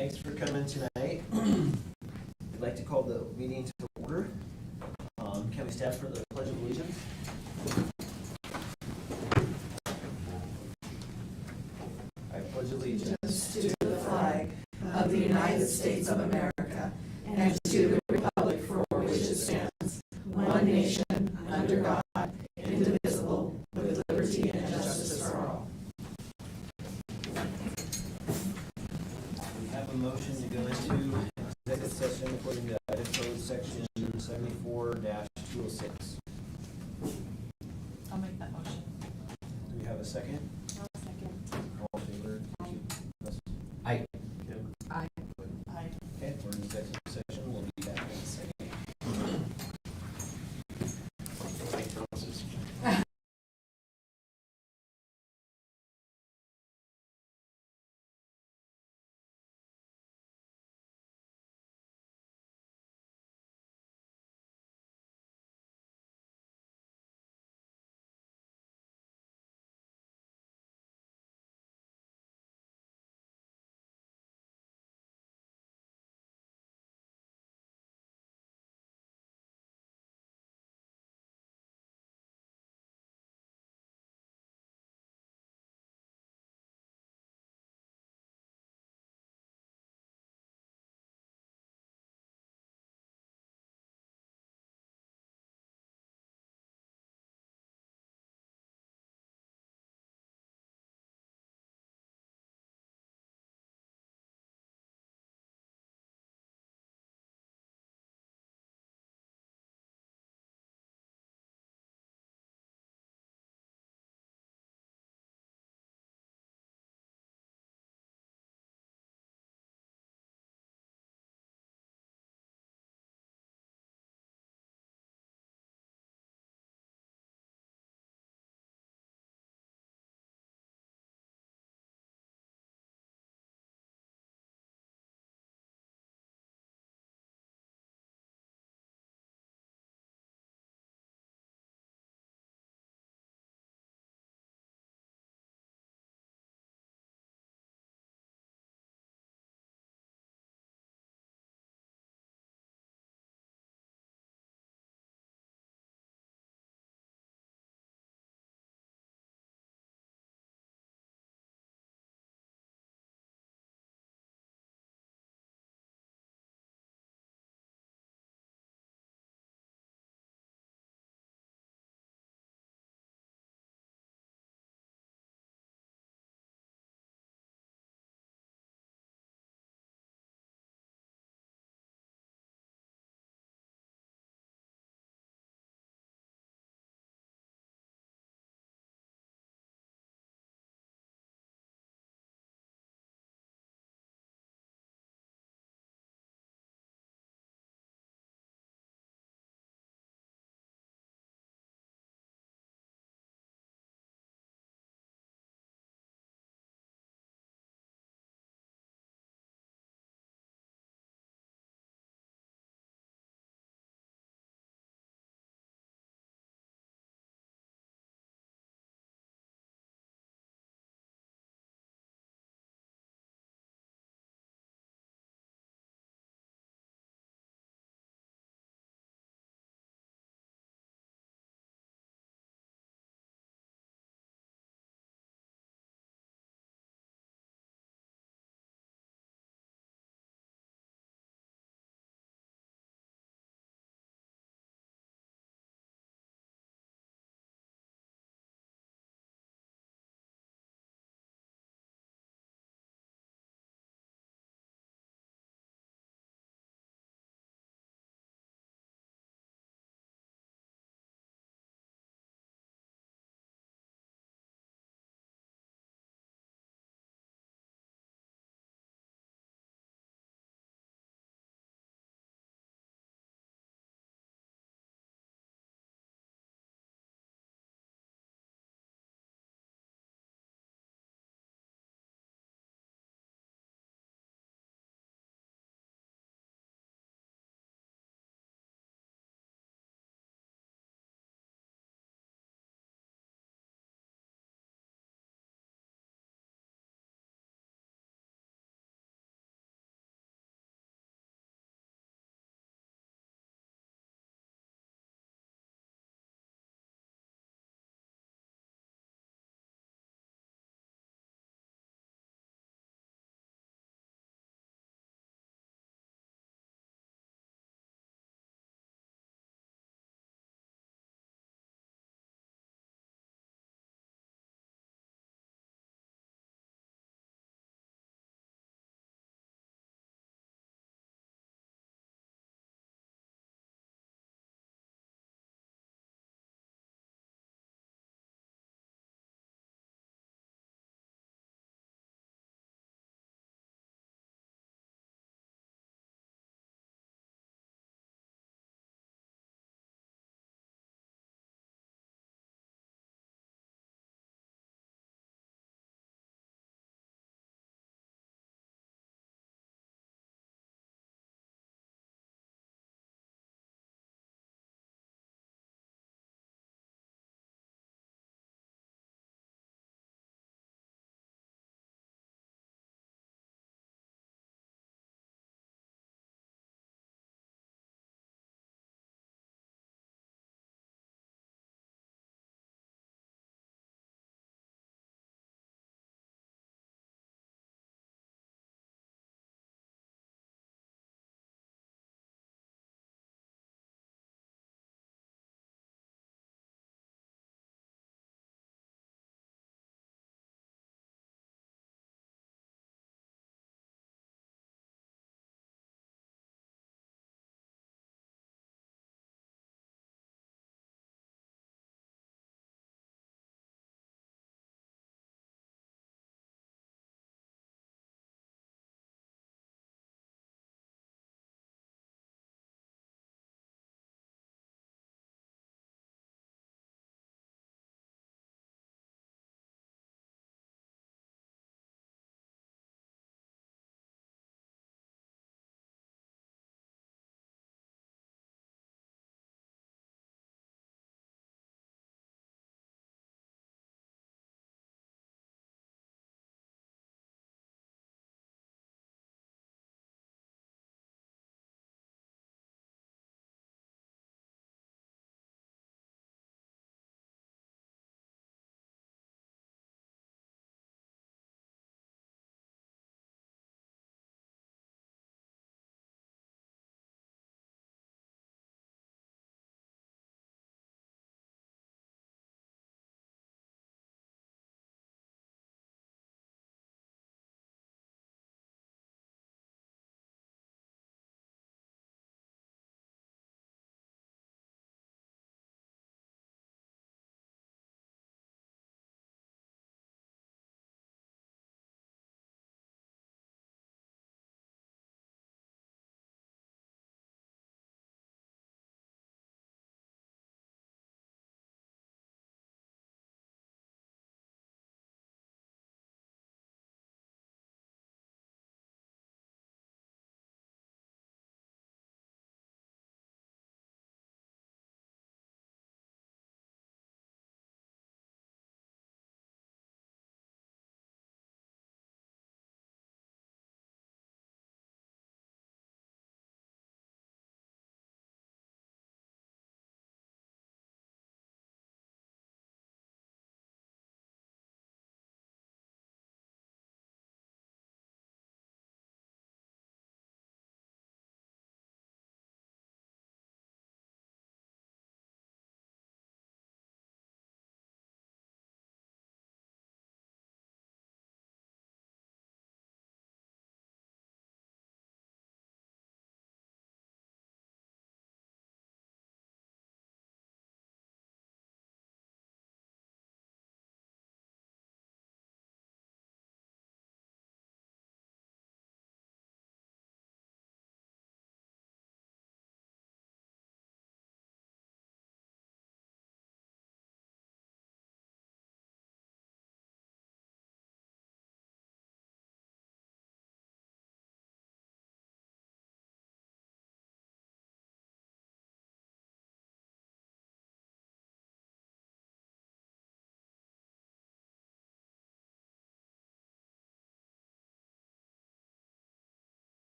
Thanks for coming tonight. I'd like to call the meeting to order. Can we stand for the Pledge of Allegiance? I pledge allegiance to the flag of the United States of America and to the republic for which it stands, one nation, under God, indivisible, with liberty and justice for all. We have a motion to go into executive session according to Idaho Code Section 74-206. I'll make that motion. Do we have a second? I'll second. All in favor? Aye. Kim? Aye. Aye. Okay, we're in executive session. We'll be back in a second.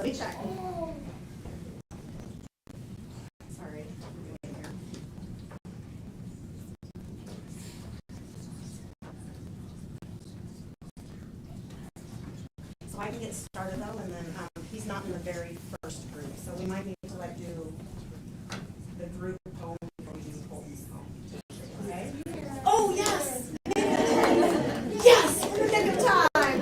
let me check. Sorry. So I can get started though, and then he's not in the very first group, so we might need to like do the group home before we do Colton's home. Okay? Oh yes! Yes! In the nick of time!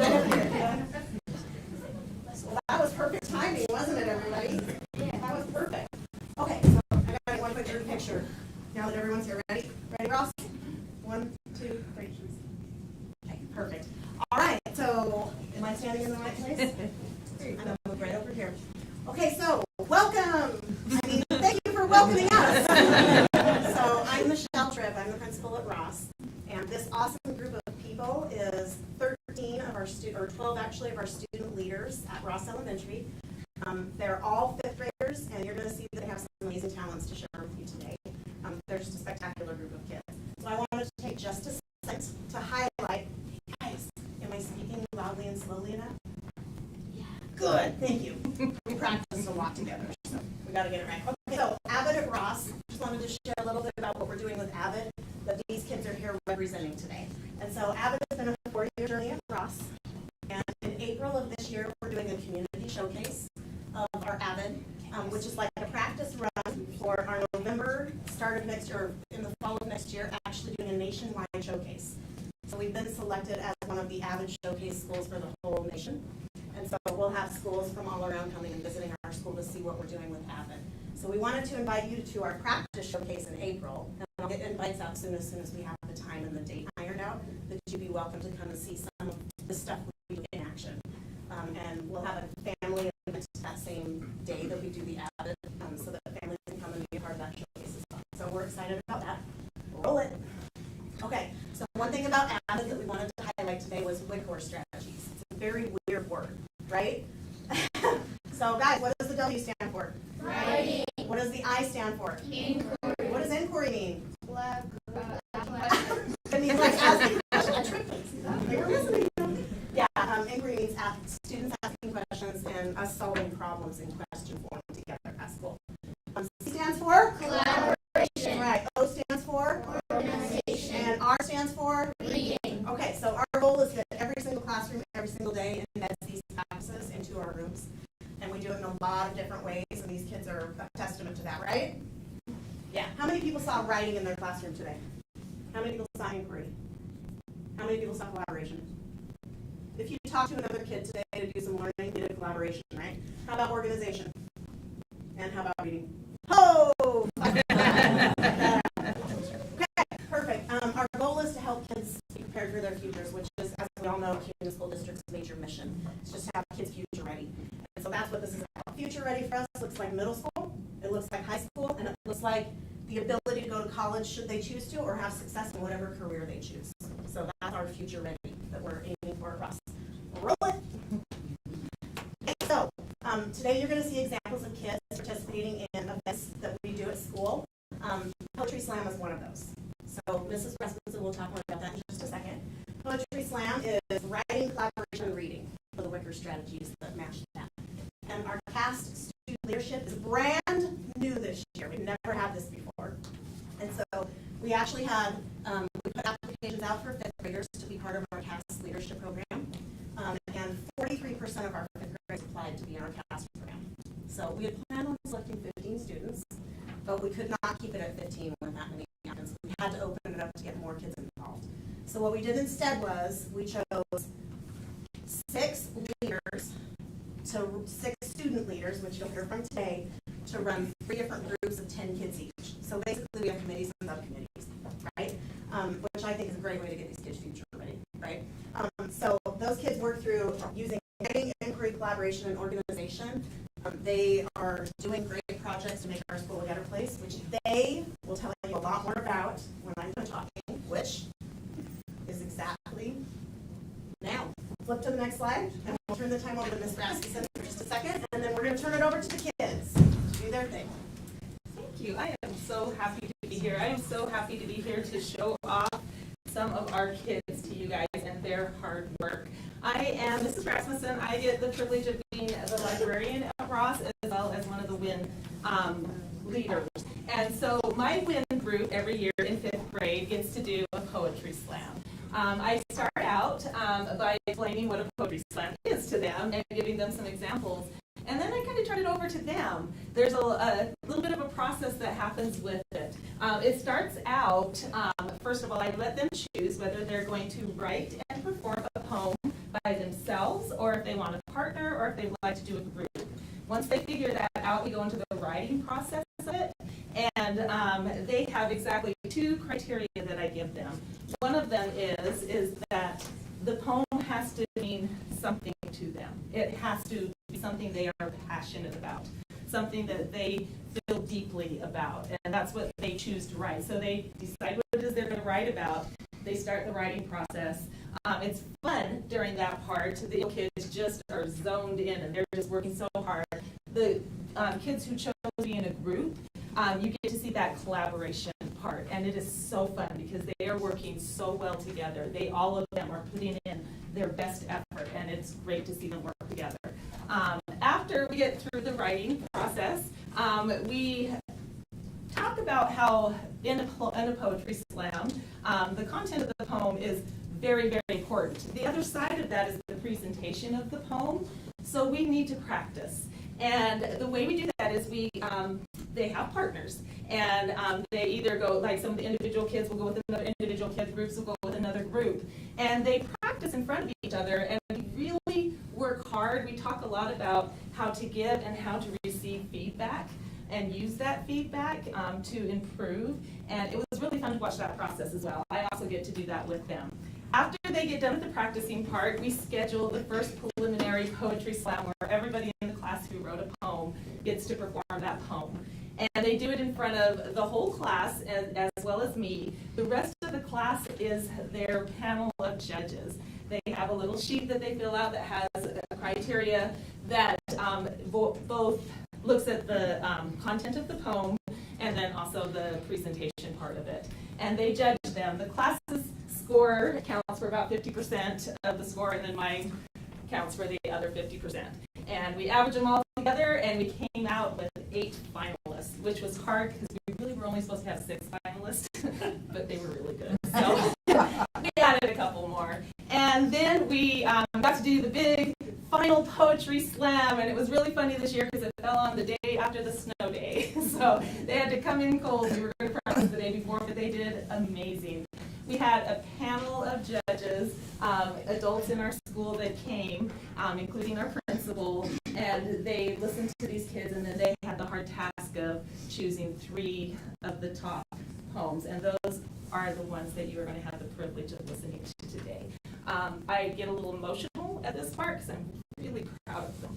Well, that was perfect timing, wasn't it, everybody? Yeah. That was perfect. Okay, so I gotta get one quick group picture. Now that everyone's here, ready? Ready, Ross? 1, 2, 3. Okay, perfect. All right, so am I standing in the right place? I'm gonna move right over here. Okay, so welcome. Thank you for welcoming us. So I'm Michelle Tripp. I'm the principal at Ross, and this awesome group of people is 13 of our 12 actually of our student leaders at Ross Elementary. They're all 5th graders, and you're going to see that they have some amazing talents to share with you today. They're just a spectacular group of kids. So I wanted to take just a second to highlight. Hey guys, am I speaking loudly and slowly enough? Yeah. Good, thank you. We practiced a lot together, so we got to get it right. Okay, so Avid at Ross. Just wanted to share a little bit about what we're doing with Avid that these kids are here representing today. And so Avid has been a 4-year journey at Ross. And in April of this year, we're doing a community showcase of our Avid, which is like a practice run for our November start of next year, in the fall of next year, actually doing a nationwide showcase. So we've been selected as one of the Avid showcase schools for the whole nation. And so we'll have schools from all around coming and visiting our school to see what we're doing with Avid. So we wanted to invite you to our practice showcase in April. And I'll get invites out soon as we have the time and the date ironed out, that you'd be welcome to come and see some of the stuff we do in action. And we'll have a family event that same day that we do the Avid, so that families can come and be a part of that showcase as well. So we're excited about that. Roll it. Okay, so one thing about Avid that we wanted to highlight today was WICOR strategies. It's a very weird word, right? So guys, what does the W stand for? Writing. What does the I stand for? Inquiry. What does inquiry mean? Question. It means like asking questions. You were listening. Yeah, inquiry means students asking questions and us solving problems in question form together at school. C stands for? Collaboration. Right. O stands for? Organization. And R stands for? Reading. Okay, so our goal is that every single classroom, every single day, embeds these practices into our rooms. And we do it in a lot of different ways, and these kids are a testament to that, right? Yeah. How many people saw writing in their classroom today? How many people saw inquiry? How many people saw collaboration? If you talk to another kid today to do some learning, you did collaboration, right? How about organization? And how about reading? Oh! Okay, perfect. Our goal is to help kids be prepared for their futures, which is, as we all know, Kuna School District's major mission. It's just to have kids future ready. And so that's what this is about. Future ready for us looks like middle school, it looks like high school, and it looks like the ability to go to college should they choose to, or have success in whatever career they choose. So that's our future ready that we're aiming for at Ross. Roll it. Okay, so today you're going to see examples of kids participating in events that we do at school. Poetry Slam is one of those. So Mrs. Rasmussen will talk more about that in just a second. Poetry Slam is writing, collaboration, and reading for the WICOR strategies that match that. And our cast student leadership is brand new this year. We've never had this before. And so we actually had, we put applications out for 5th graders to be part of our cast leadership program. And 43% of our 5th graders applied to be in our cast program. So we had planned on selecting 15 students, but we could not keep it at 15 with that many applicants. We had to open it up to get more kids involved. So what we did instead was we chose 6 student leaders, which you'll hear from today, to run 3 different groups of 10 kids each. So basically we have committees and subcommittees, right? Which I think is a great way to get these kids future ready, right? So those kids work through using writing, inquiry, collaboration, and organization. They are doing great projects to make our school a better place, which they will tell you a lot more about when I'm done talking, which is exactly now. Flip to the next slide, and we'll turn the time over to Ms. Rasmussen for just a second, and then we're going to turn it over to the kids to do their thing. Thank you. I am so happy to be here. I am so happy to be here to show off some of our kids to you guys and their hard work. I am Mrs. Rasmussen. I get the privilege of being being the librarian at Ross as well as one of the WIN leaders. And so my WIN group every year in 5th grade gets to do a poetry slam. I start out by explaining what a poetry slam is to them and giving them some examples. And then I kind of turn it over to them. There's a little bit of a process that happens with it. It starts out, first of all, I let them choose whether they're going to write and perform a poem by themselves, or if they want a partner, or if they would like to do a group. Once they figure that out, we go into the writing process of it. And they have exactly 2 criteria that I give them. One of them is that the poem has to mean something to them. It has to be something they are passionate about, something that they feel deeply about, and that's what they choose to write. So they decide what it is they're going to write about. They start the writing process. It's fun during that part. The kids just are zoned in, and they're just working so hard. The kids who chose to be in a group, you get to see that collaboration part, and it is so fun because they are working so well together. All of them are putting in their best effort, and it's great to see them work together. After we get through the writing process, we talk about how in a poetry slam, the content of the poem is very, very important. The other side of that is the presentation of the poem, so we need to practice. And the way we do that is they have partners, and they either go, like some of the individual kids will go with another individual kid, groups will go with another group, and they practice in front of each other, and we really work hard. We talk a lot about how to give and how to receive feedback and use that feedback to improve, and it was really fun to watch that process as well. I also get to do that with them. After they get done with the practicing part, we schedule the first preliminary poetry slam where everybody in the class who wrote a poem gets to perform that poem. And they do it in front of the whole class as well as me. The rest of the class is their panel of judges. They have a little sheet that they fill out that has a criteria that both looks at the content of the poem and then also the presentation part of it. And they judge them. The class's score counts for about 50% of the score, and then mine counts for the other 50%. And we average them all together, and we came out with 8 finalists, which was hard because we really were only supposed to have 6 finalists, but they were really good. So we added a couple more. And then we got to do the big final poetry slam, and it was really funny this year because it fell on the day after the snow day. So they had to come in cold. We were going to practice the day before, but they did amazing. We had a panel of judges, adults in our school that came, including our principal, and they listened to these kids, and then they had the hard task of choosing 3 of the top poems, and those are the ones that you are going to have the privilege of listening to today. I get a little emotional at this part because I'm really proud of them,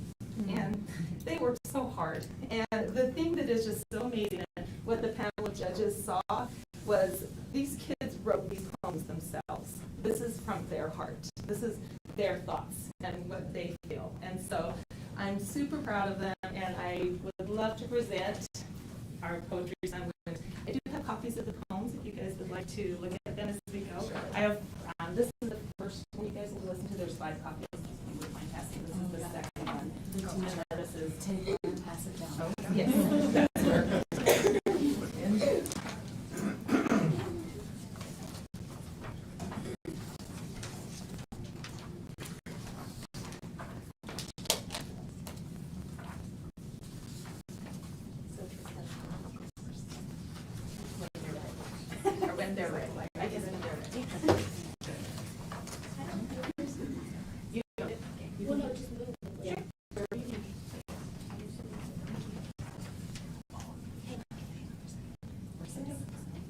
and they worked so hard. And the thing that is just so amazing, and what the panel of judges saw, was these kids wrote these poems themselves. This is from their heart. This is their thoughts and what they feel. And so I'm super proud of them, and I would love to present our poetry slam winners. I do have copies of the poems if you guys would like to look at them as we go. I have, this is the first one you guys will listen to. There's 5 copies. You would mind passing. This is the second one. And this is Take it and pass it down. yes, that's where. When they're ready. I guess when they're ready. You got it? Well, no, just move it. Yeah.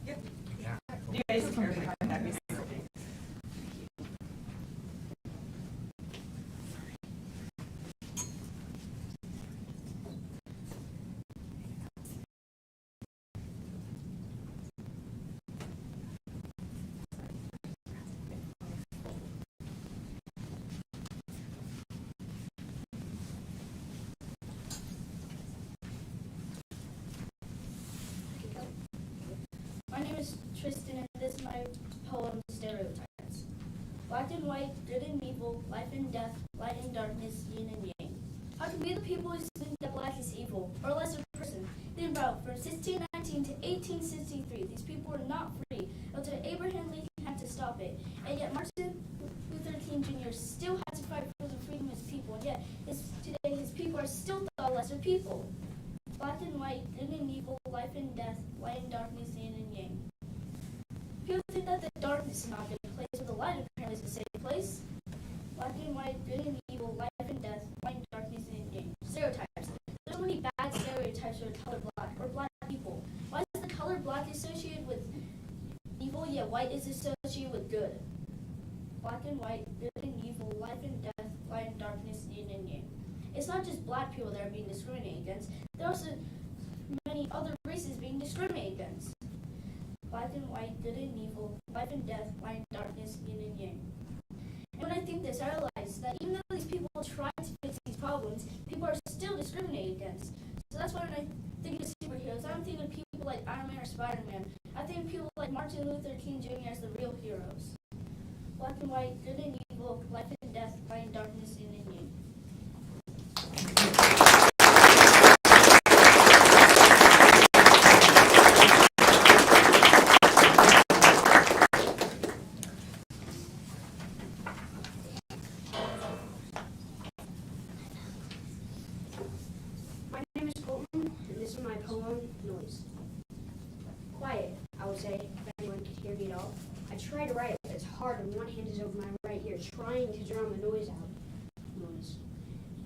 Yep. You guys care about that. My name is Tristan, and this is my poem, Stereotypes. Black and white, good and evil, life and death, light and darkness, yin and yang. How people who think that black is evil or a lesser person. Think about from 1619 to 1863, these people were not free until Abraham Lincoln had to stop it. And yet Martin Luther King Jr. still had to fight for the freedom of his people. And yet today his people are still thought lesser people. Black and white, good and evil, life and death, light and darkness, yin and yang. People think that the darkness is not a good place, but the light apparently is a safe place. Black and white, good and evil, life and death, light and darkness, yin and yang. Stereotypes. There's so many bad stereotypes for the color black or black people. Why is the color black associated with evil, yet white is associated with good? Black and white, good and evil, life and death, light and darkness, yin and yang. It's not just black people that are being discriminated against. There are also many other races being discriminated against. Black and white, good and evil, life and death, light and darkness, yin and yang. And when I think this, I realize that even though these people try to fix these problems, people are still discriminated against. So that's why when I think of superheroes, I don't think of people like Iron Man or Spider-Man. I think of people like Martin Luther King Jr. as the real heroes. Black and white, good and evil, life and death, light and darkness, yin and yang. My name is Colton, and this is my poem, Noise. Quiet, I would say, if anyone could hear me at all. I try to write it, but it's hard, and one hand is over my right ear, trying to drown the noise out. Noise.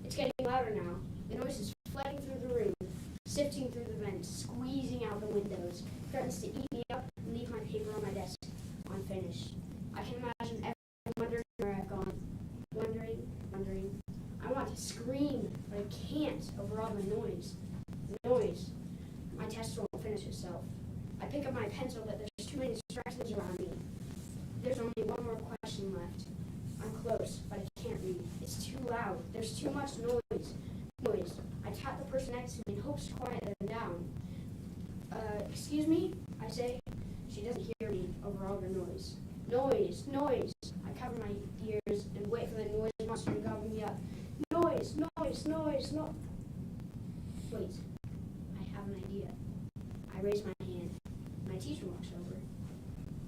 It's getting louder now. The noise is flooding through the room, sifting through the vents, squeezing out the windows, threatens to eat me up and leave my paper on my desk, unfinished. I can imagine everyone wondering where I've gone. Wondering. I want to scream, but I can't over all the noise. The noise. My test won't finish itself. I pick up my pencil, but there's too many distractions around me. There's only one more question left. I'm close, but I can't read. It's too loud. There's too much noise. I tap the person next to me in hopes to quiet them down. Excuse me, I say. She doesn't hear me over all the noise. Noise. I cover my ears and wait for the noise monster to gobble me up. Noise. Wait, I have an idea. I raise my hand. My teacher walks over.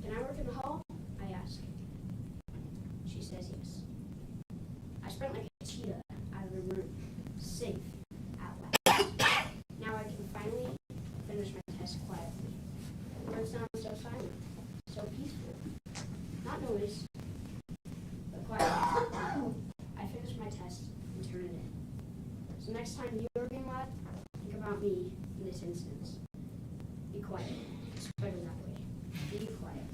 Can I work in the hall? I ask. She says yes. I sprint like a cheetah out of the room, safe at last. Now I can finally finish my test quietly. The room sounds so silent, so peaceful. Not noise, but quiet. I finish my test and turn it in. So next time you're being loud, think about me in this instance. Be quiet. It's better that way. Be quiet.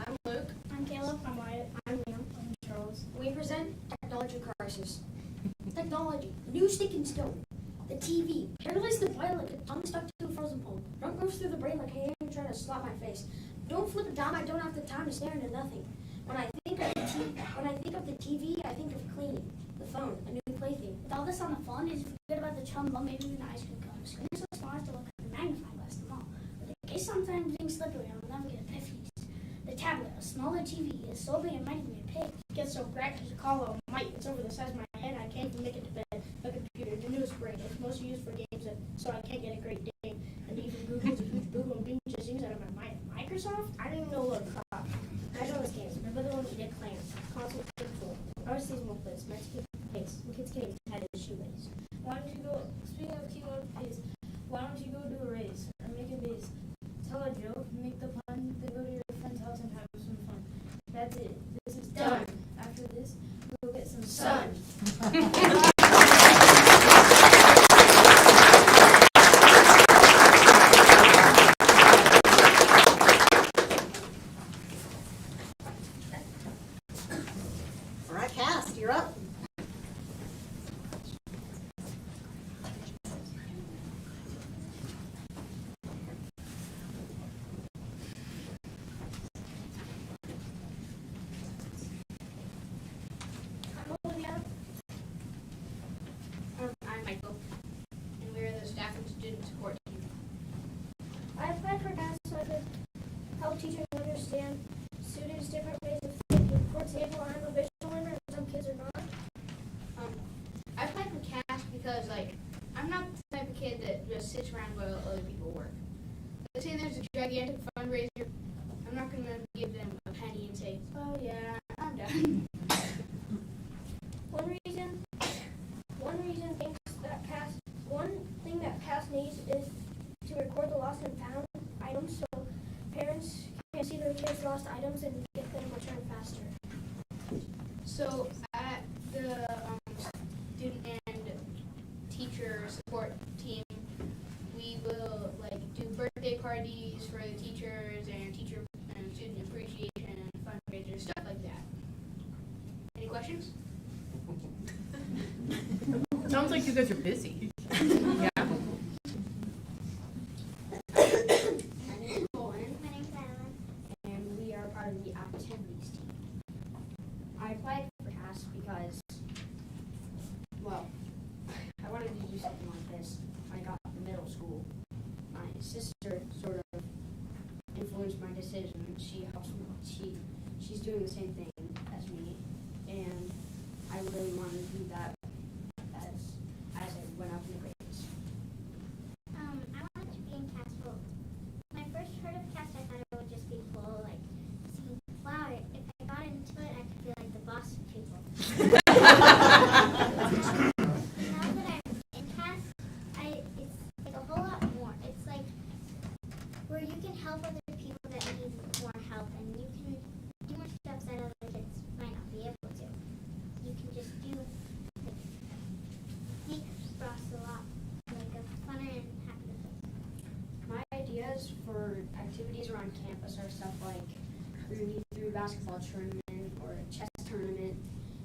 I'm Luke. I'm Caleb. I'm Wyatt. I'm Liam. I'm Charles. We present Technology Crisis. Technology, new sticking stone. The TV, paralyzed the brain like a tongue stuck to a frozen pole. Drunk moves through the brain like a hand trying to slap my face. Don't flip it down, I don't have the time to stare into nothing. When I think of the TV, I think of cleaning. The phone, a new plaything. With all this on the phone, did you forget about the chum bum maybe an ice cream cone? Screen is so small as to look like a magnifying glass to them all. But in case sometimes being slippery, I'll never get epiphanies. The tablet, a smaller TV, is so big it might even be a pig. It gets so bright because you call it a mite. It's over the size of my head. I can't even make it to bed. A computer, the newest brain. It's mostly used for games, so I can't get a great game. And even Google's a huge Google and Bing just things out of my mind. Microsoft? I don't even know what crop. Measureless games. Remember the one we did clams. Console control. Our seasonal plays. Mexican pace. The kids getting tied in shoelace. Why don't you go, speaking of keyboard pace, why don't you go do a race or make a base? Tell a joke, make the pun, then go to your friend's house and have some fun. That's it. This is done. After this, go get some sun. student support team. I applied for CAS so I could help teachers understand students' different ways of thinking. For example, I'm a visual learner and some kids are not. I applied for CAS because, like, I'm not the type of kid that just sits around while other people work. Let's say there's a gigantic fundraiser. I'm not going to give them a penny and say, oh yeah, I'm done. One thing that CAS needs is to record the lost and found items so parents can see their kids' lost items and get them returned faster. So at the student and teacher support team, we will do birthday parties for the teachers and teacher and student appreciation and fundraisers, stuff like that. Any questions? Sounds like you guys are busy. Yeah. My name is Colin. My name is Alan. And we are part of the activities team. I applied for CAS because, well, I wanted to do something like this. I got to middle school. My sister sort of influenced my decision. She helps me. She's doing the same thing as me. And I really wanted to do that as I went up in the grades. I wanted to be in CAS. When I first heard of CAS, I thought it would just be cool, seeing, wow, if I got into it, I could be like the boss of people. Now that I'm in CAS, it's a whole lot more. It's where you can help other people that need more help, and you can do more stuff that other kids might not be able to. You can just make Ross a lot a funner and happier place. My ideas for activities around campus are stuff like we're going to be through a basketball tournament or a chess tournament,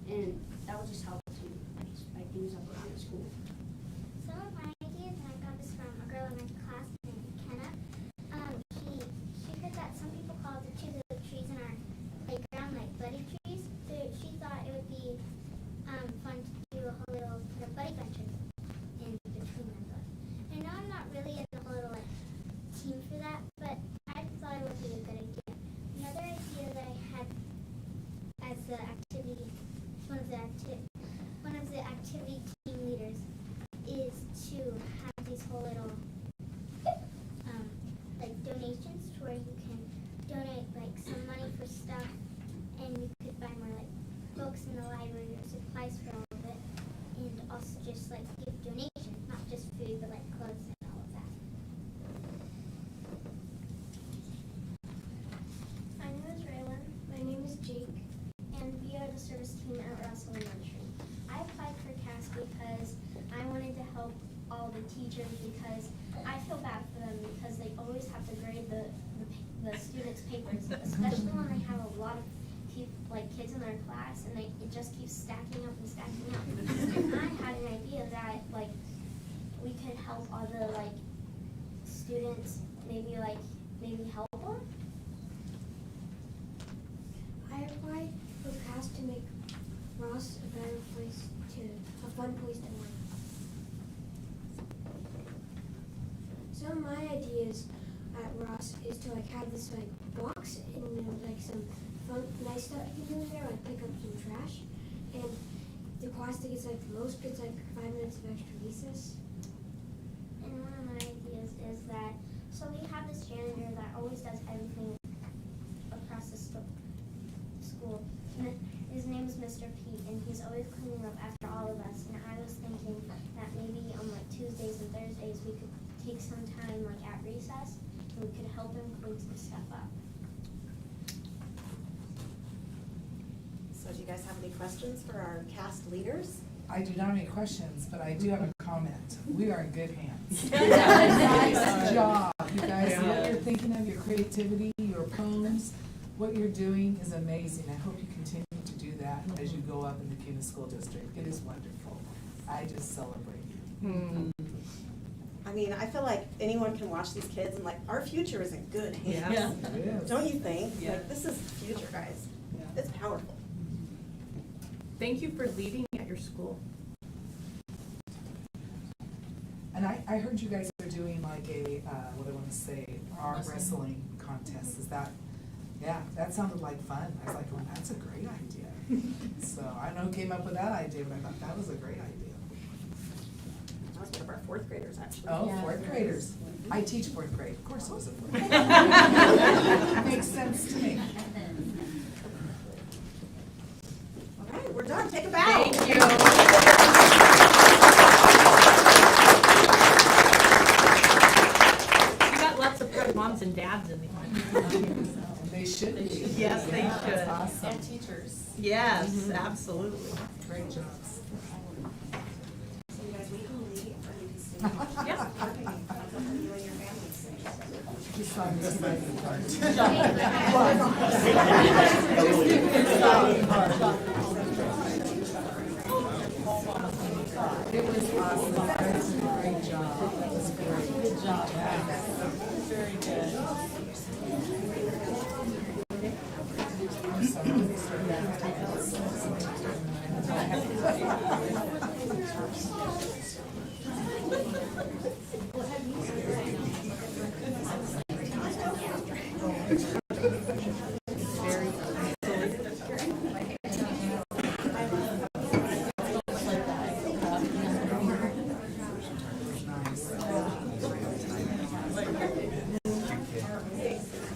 and that will just help to spice things up around the school. Some of my ideas, and I got this from a girl in my class named Kuna. She heard that some people call the trees in our playground buddy trees. So she thought it would be fun to do a whole little buddy bunches in between them. I know I'm not really in the whole little team for that, but I thought it would be a good idea. Another idea that I had as the activity, one of the activity team leaders, is to have these whole little donations to where you can donate some money for stuff, and you could buy more books in the library or supplies for all of it, and also just give donations, not just food but clothes and all of that. My name is Raylan. My name is Jake, and we are the service team at Ross Elementary. I applied for CAS because I wanted to help all the teachers because I feel bad for them because they always have to grade the students' papers, especially when they have a lot of kids in their class and it just keeps stacking up and stacking up. And I had an idea that we could help other students maybe help them. I applied for CAS to make Ross a better place a fun place to learn. Some of my ideas at Ross is to have this box and some fun, nice stuff you can do in there, pick up some trash. And the class that gets the most gets 5 minutes of extra recess. And one of my ideas is that, so we have this janitor that always does everything across the school. His name is Mr. Pete, and he's always cleaning up after all of us. And I was thinking that maybe on Tuesdays and Thursdays we could take some time at recess and we could help him clean some stuff up. So do you guys have any questions for our cast leaders? I do not have any questions, but I do have a comment. We are in good hands. Nice job, you guys. What you're thinking of, your creativity, your poems, what you're doing is amazing. I hope you continue to do that as you go up in the Kuna School District. It is wonderful. I just celebrate you. I mean, I feel like anyone can watch these kids and our future is in good hands. Yeah. It is. Don't you think? Yeah. This is the future, guys. Yeah. It's powerful. Thank you for leading at your school. And I heard you guys they're doing like a, what do I wanna say, arm wrestling contest, is that, yeah, that sounded like fun. I was like, well, that's a great idea. So I don't know who came up with that idea, but I thought that was a great idea. That was one of our fourth graders, actually. Oh, Yeah. fourth graders. I teach fourth grade, of course it was a fourth grade. Makes sense to me. All right, we're done. Take a bow. Thank you. We got lots of proud moms and dads in the audience. They should be. Yes, they Yeah, should. That's awesome. And teachers. Yes, absolutely. Great jobs. So you guys, we can leave, or you can stay. Yep. You and your families. Just saw me smiling part. It was awesome. That was a great job. That was great. Good job. Yeah. Very good. I'm sorry. They started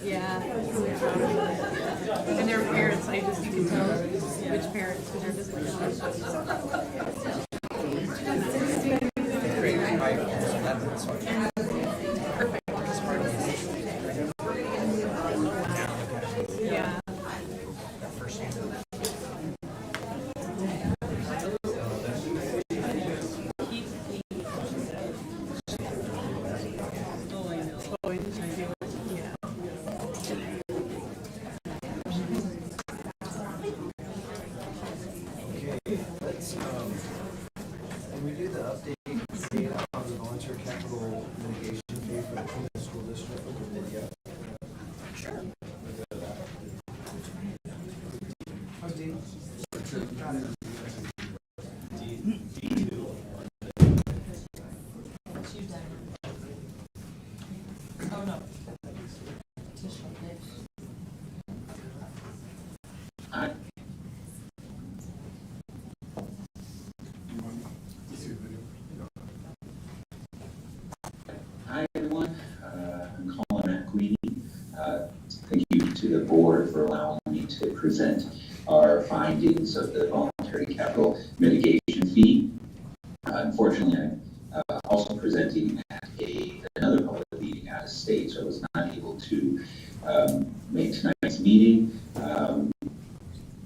Yeah. And their parents, I just, you can tell which parents, because they're just like. Yeah. Okay, let's, when we do the update data on the volunteer capital mitigation fee for the Kuna school district with the video. Sure. Oh, Dee? Got it. She's done. Oh, no. Hi, everyone. I'm Colin McQueen. Thank you to the board for allowing me to present our findings of the voluntary capital mitigation fee. Unfortunately, I'm also presenting at another public meeting out of state, so I was not able to make tonight's meeting.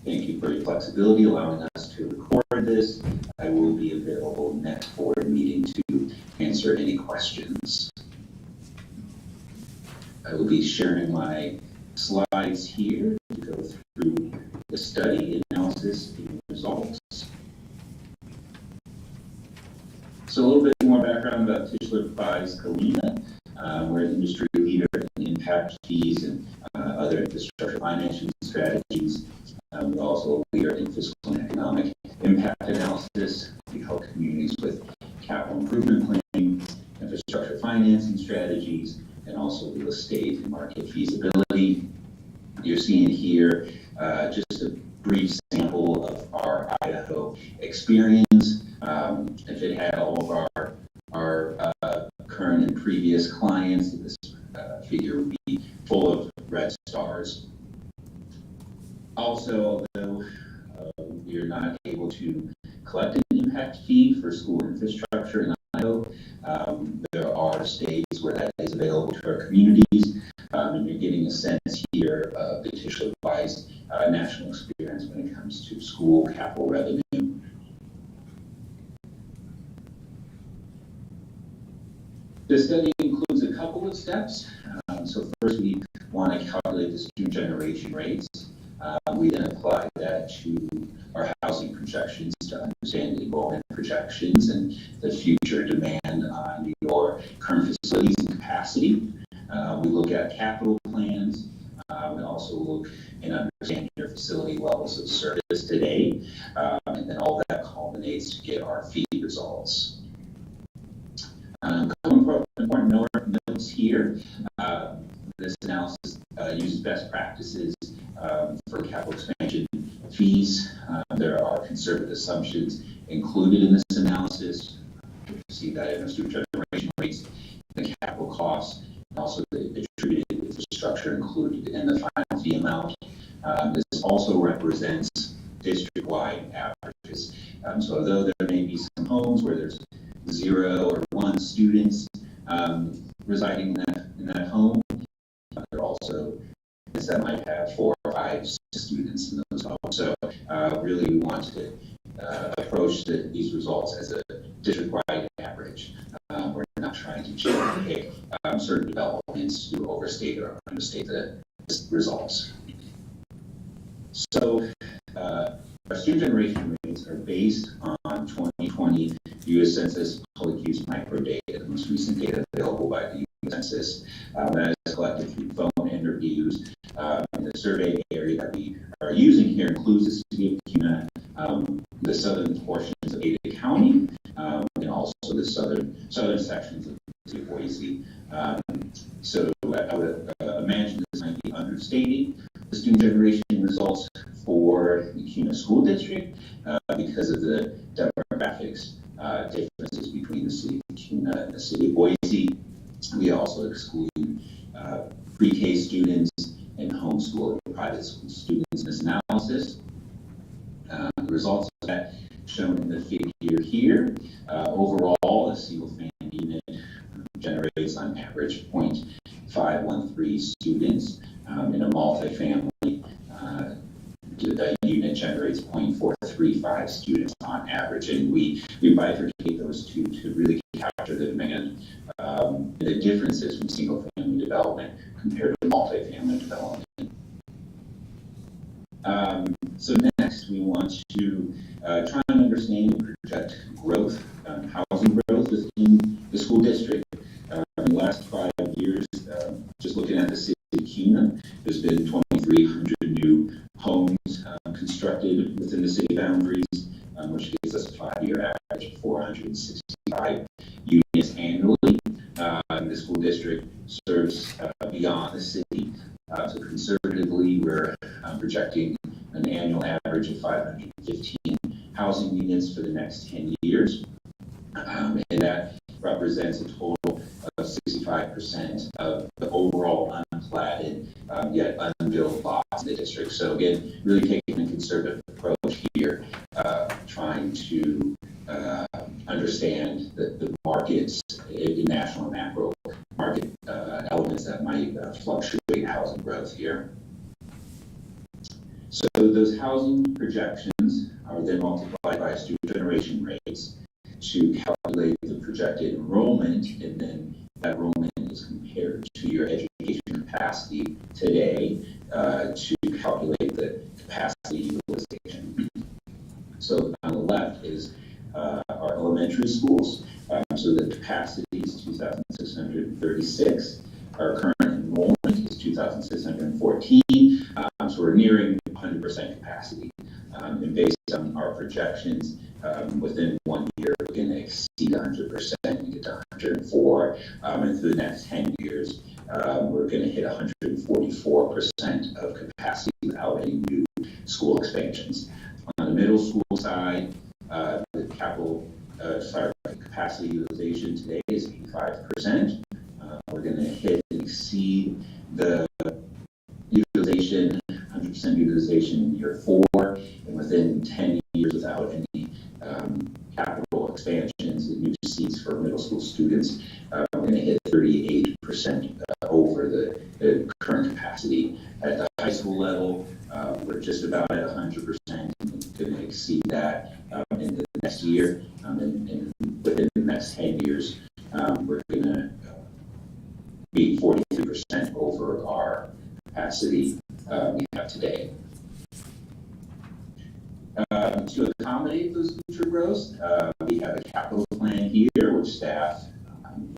Thank you for your flexibility, allowing us to record this. I will be available next board meeting to answer any questions. I will be sharing my slides here to go through the study, analysis, and results. So a little bit more background about Tischler Price Kuna. We're an industry leader in impact fees and other infrastructure financing strategies. We're also a leader in fiscal and economic impact analysis. We help communities with capital improvement planning, infrastructure financing strategies, and also real estate and market feasibility. You're seeing here just a brief sample of our Idaho experience. If it had all of our current and previous clients, this figure would be full of red stars. Also, although we are not able to collect an impact fee for school infrastructure in Idaho, there are states where that is available to our communities, and you're getting a sense here of the Tischler Price national experience when it comes to school capital revenue. The study includes a couple of steps. So first, we want to calculate the student generation rates. We then apply that to our housing projections to understand the enrollment projections and the future demand on your current facilities and capacity. We look at capital plans. We also look and understand your facility levels of service today. And then all that culminates to get our fee results. A couple important this analysis uses best practices for capital expansion fees. There are conservative assumptions included in this analysis. You see that in the student generation rates, the capital costs, and also the attributed infrastructure included in the final fee amount. This also represents district-wide averages. So although there may be some homes where there's 0 or 1 students residing in that home, there are also that might have 4 or 5 students in those homes. So really we want to approach these results as a district-wide average. We're not trying to cherry pick certain developments to overstate or understate the results. So our student generation rates are based on 2020 U.S. Census public use microdata, the most recent data available by the U.S. Census. That is collected through phone interviews. The survey area that we are using here includes the city of Kuna, the southern portions of Ada County, and also the southern sections of the city of Boise. So I would imagine this might be understating the student generation results for the Kuna School District because of the demographics differences between the city of Kuna and the city of Boise. We also exclude pre-K students and homeschool and private school students in this analysis. The results of that shown in the figure here. Overall, a single-family unit generates on average 0.513 students. In a multifamily, the unit generates 0.435 students on average, and we bifurcate those two to really capture the demand and the differences from single-family development compared to multifamily development. So next, we want to try and understand and project growth, housing growth within the school district. In the last 5 years, just looking at the city of Kuna, there's been 2,300 new homes constructed within the city boundaries, which gives us a 5-year average of 465 units annually. The school district serves beyond the city. So conservatively, we're projecting an annual average of 515 housing units for the next 10 years. And that represents a total of 65% of the overall unplatted yet unbuilt lots in the district. So again, really taking a conservative approach here, trying to understand the markets in national and macro market elements that might fluctuate housing growth here. So those housing projections are then multiplied by student generation rates to calculate the projected enrollment, and then that enrollment is compared to your education capacity today to calculate the capacity utilization. So on the left is our elementary schools. So the capacity is 2,636. Our current enrollment is 2,614. So we're nearing 100% capacity. And based on our projections, within 1 year, we're going to exceed 100% and get to 104. And through the next 10 years, we're going to hit 144% of capacity without any new school expansions. On the middle school side, the capacity utilization today is 85%. We're going to hit and exceed the utilization, 100% utilization in year 4, and within 10 years without any capital expansions and new seats for middle school students, we're going to hit 38% over the current capacity. At the high school level, we're just about at 100%, and going to exceed that in the next year, and within the next 10 years, we're going to be 43% over our capacity we have today. To accommodate those future growths, we have a capital plan here, which staff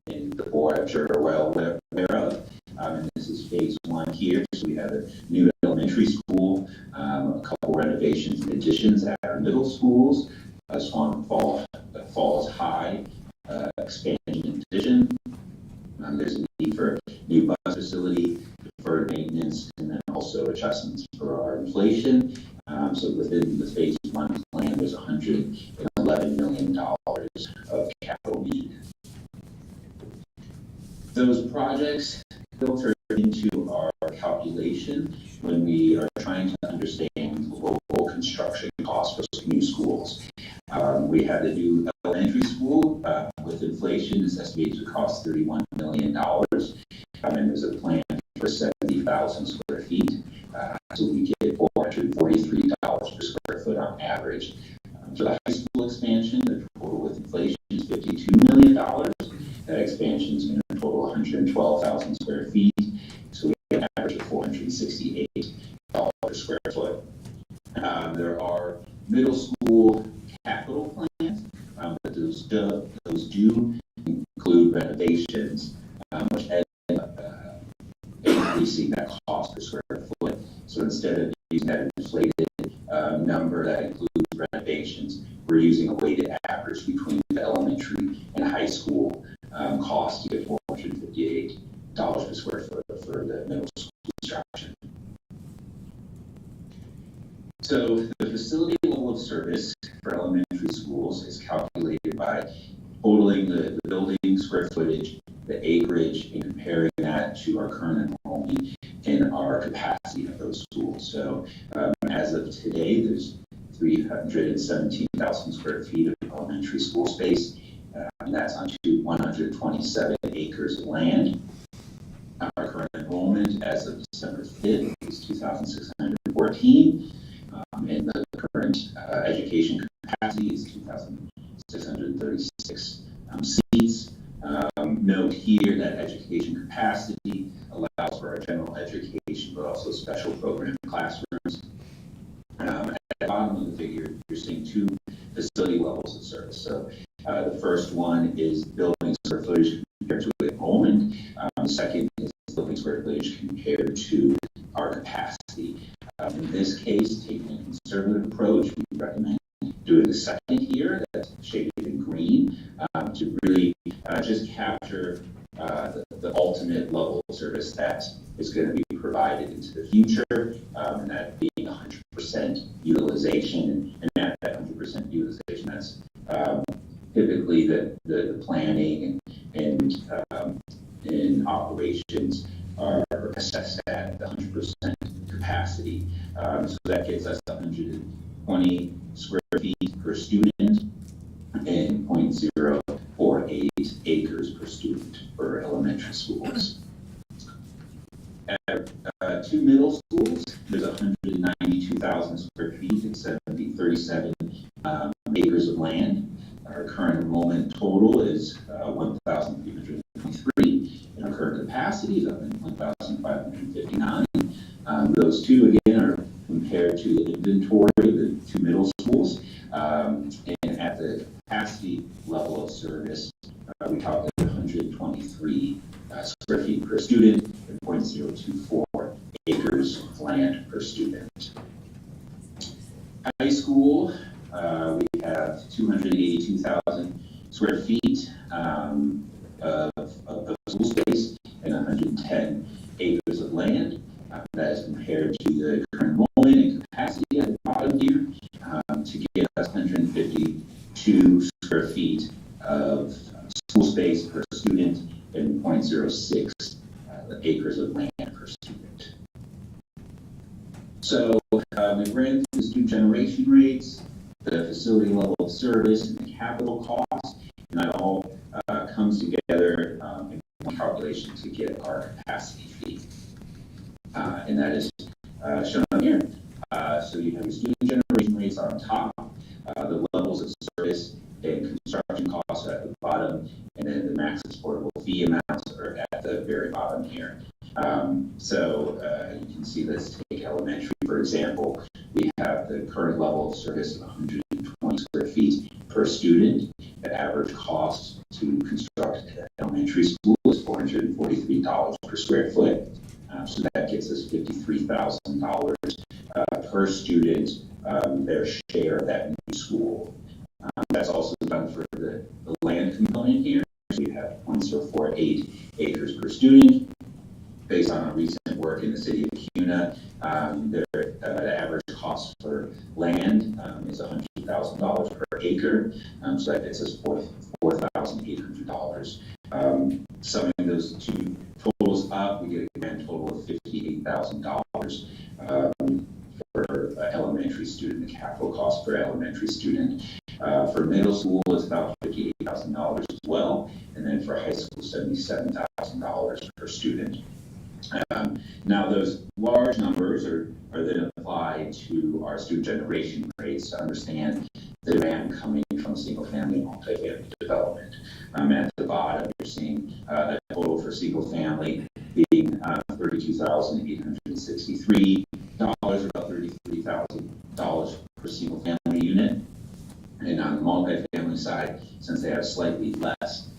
and the board, I'm sure, are well aware of. And this is phase 1 here. So we have a new elementary school, a couple renovations and additions at our middle schools, Swan Falls High, expansion and addition. There's a need for a new bus facility, also adjustments for our inflation. So within the phase one plan, there's $111 million of capital need. Those projects filter into our calculation when we are trying to understand local construction costs for new schools. We have the new elementary school with inflation is estimated to cost $31 million. And there's a plan for 70,000 square feet. So we get $443 per square foot on average. For the high school expansion, the total with inflation is $52 million. That expansion is going to total 112,000 square feet. So we get an average of $468 per square foot. There are middle school capital plans, but those do include renovations, which end up increasing that cost per square foot. So instead of using that inflated number that includes renovations, we're using a weighted average between the elementary and high school cost to get $458 per square foot for the middle school construction. So the facility level of service for elementary schools is calculated by totaling the building square footage, the acreage, and comparing that to our current enrollment and our capacity of those schools. So as of today, there's 317,000 square feet of elementary school space. And that's on 127 acres of land. Our current enrollment as of December 5th is 2,614. And the current education capacity is 2,636 seats. Note here that education capacity allows for our general education, but also special program classrooms. At the bottom of the figure, you're seeing two facility levels of service. So the first one is building square footage compared to enrollment. The second is building square footage compared to our capacity. In this case, taking a conservative approach, we recommend doing the second here, that's shaded in green, to really just capture the ultimate level of service that is going to be provided into the future, and that being 100% utilization. And at that 100% utilization, that's typically the planning and operations are assessed at the 100% capacity. So that gets us 120 square feet per student and 0.048 acres per student for elementary schools. At two middle schools, there's 192,000 square feet and 37 acres of land. Our current enrollment total is 1,323, and our current capacity is up in 1,559. Those two, again, are compared to the inventory of the two middle schools. And at the capacity level of service, we calculate 123 square feet per student and 0.024 acres of land per student. High school, we have 282,000 square feet of school space and 110 acres of land. That is compared to the current enrollment and capacity at the bottom here to get us 152 square feet of school space per student and 0.06 acres of land per student. So we ran through the student generation rates, the facility level of service, and the capital costs, and that all comes together in one calculation to get our capacity fee. And that is shown here. So you have your student generation rates on top, the levels of service and construction costs at the bottom, and then the max supportable fee amounts are at the very bottom here. So you can see this. Take elementary, for example. We have the current level of service of 120 square feet per student. The average cost to construct an elementary school is $443 per square foot. So that gets us $53,000 per student, their share of that new school. That's also done for the land component here. So we have 0.048 acres per student. Based on our recent work in the city of Kuna, Kuna, the average cost for land is $100,000 per acre, so that gets us $4,800. Summing those two totals up, we get a grand total of $58,000 for elementary student, the capital cost per elementary student. For middle school, it's about $58,000 as well, and then for high school, $77,000 per student. Now, those large numbers are then applied to our student generation rates to understand the demand coming from single-family and multifamily development. At the bottom, you're seeing a total for single-family being $32,863, about $33,000 per single-family unit. And on the multifamily side, since they have slightly less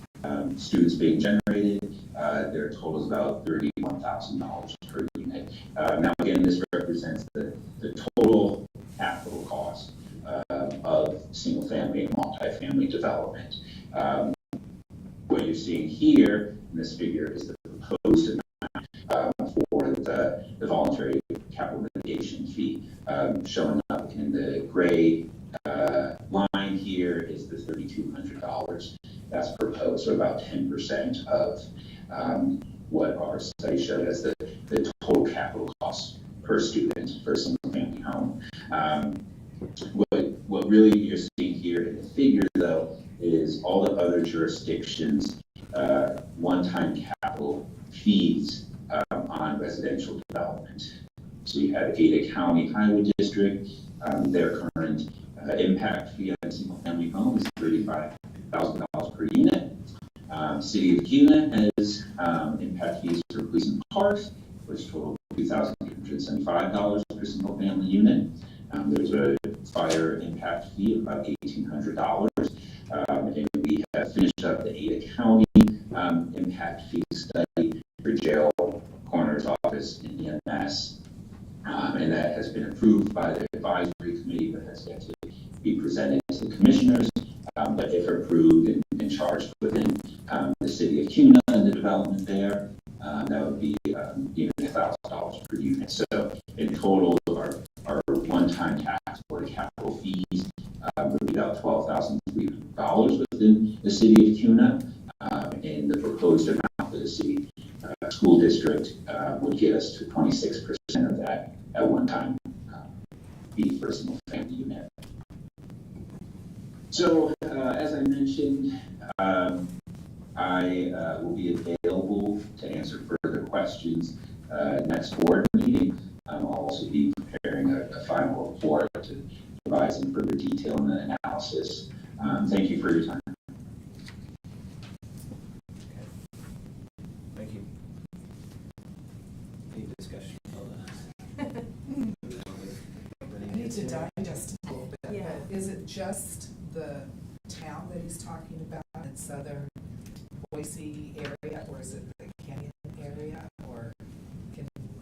students being generated, their total is about $31,000 per unit. Now, again, this represents the total capital cost of single-family and multifamily development. What you're seeing here in this figure is the proposed amount for the voluntary capital mitigation fee. Showing up in the gray line here is the $3,200 that's proposed, so about 10% of what our study showed as the total capital cost per student for a single family home. What really you're seeing here in the figure, though, is all the other jurisdictions' one-time capital fees on residential development. So you have Ada County Highway District, their current impact fee on a single family home is $35,000 per unit. City of Kuna has impact fees for police and parks, which total $2,875 per single family unit. There's a fire impact fee of about $1,800. And we have finished up the Ada County impact fee study for jail, coroner's office, and EMS. And that has been approved by the advisory committee, but has yet to be presented to the commissioners. But if approved and charged within the city of Kuna and the development there, that would be $1,000 per unit. So in total, our one-time tax for the capital fees would be about $12,300 within the city of Kuna, and the proposed amount for the city school district would get us to 26% of that at one time fee for a single family unit. So as I mentioned, I will be available to answer further questions next board meeting. I'll also be preparing a final report to provide some further detail in the analysis. Thank you for your time. Thank you. Any discussion on I need to digest it a little bit, Yeah. but is it just the town that he's talking about in southern Boise area, or is it the Canyon area, or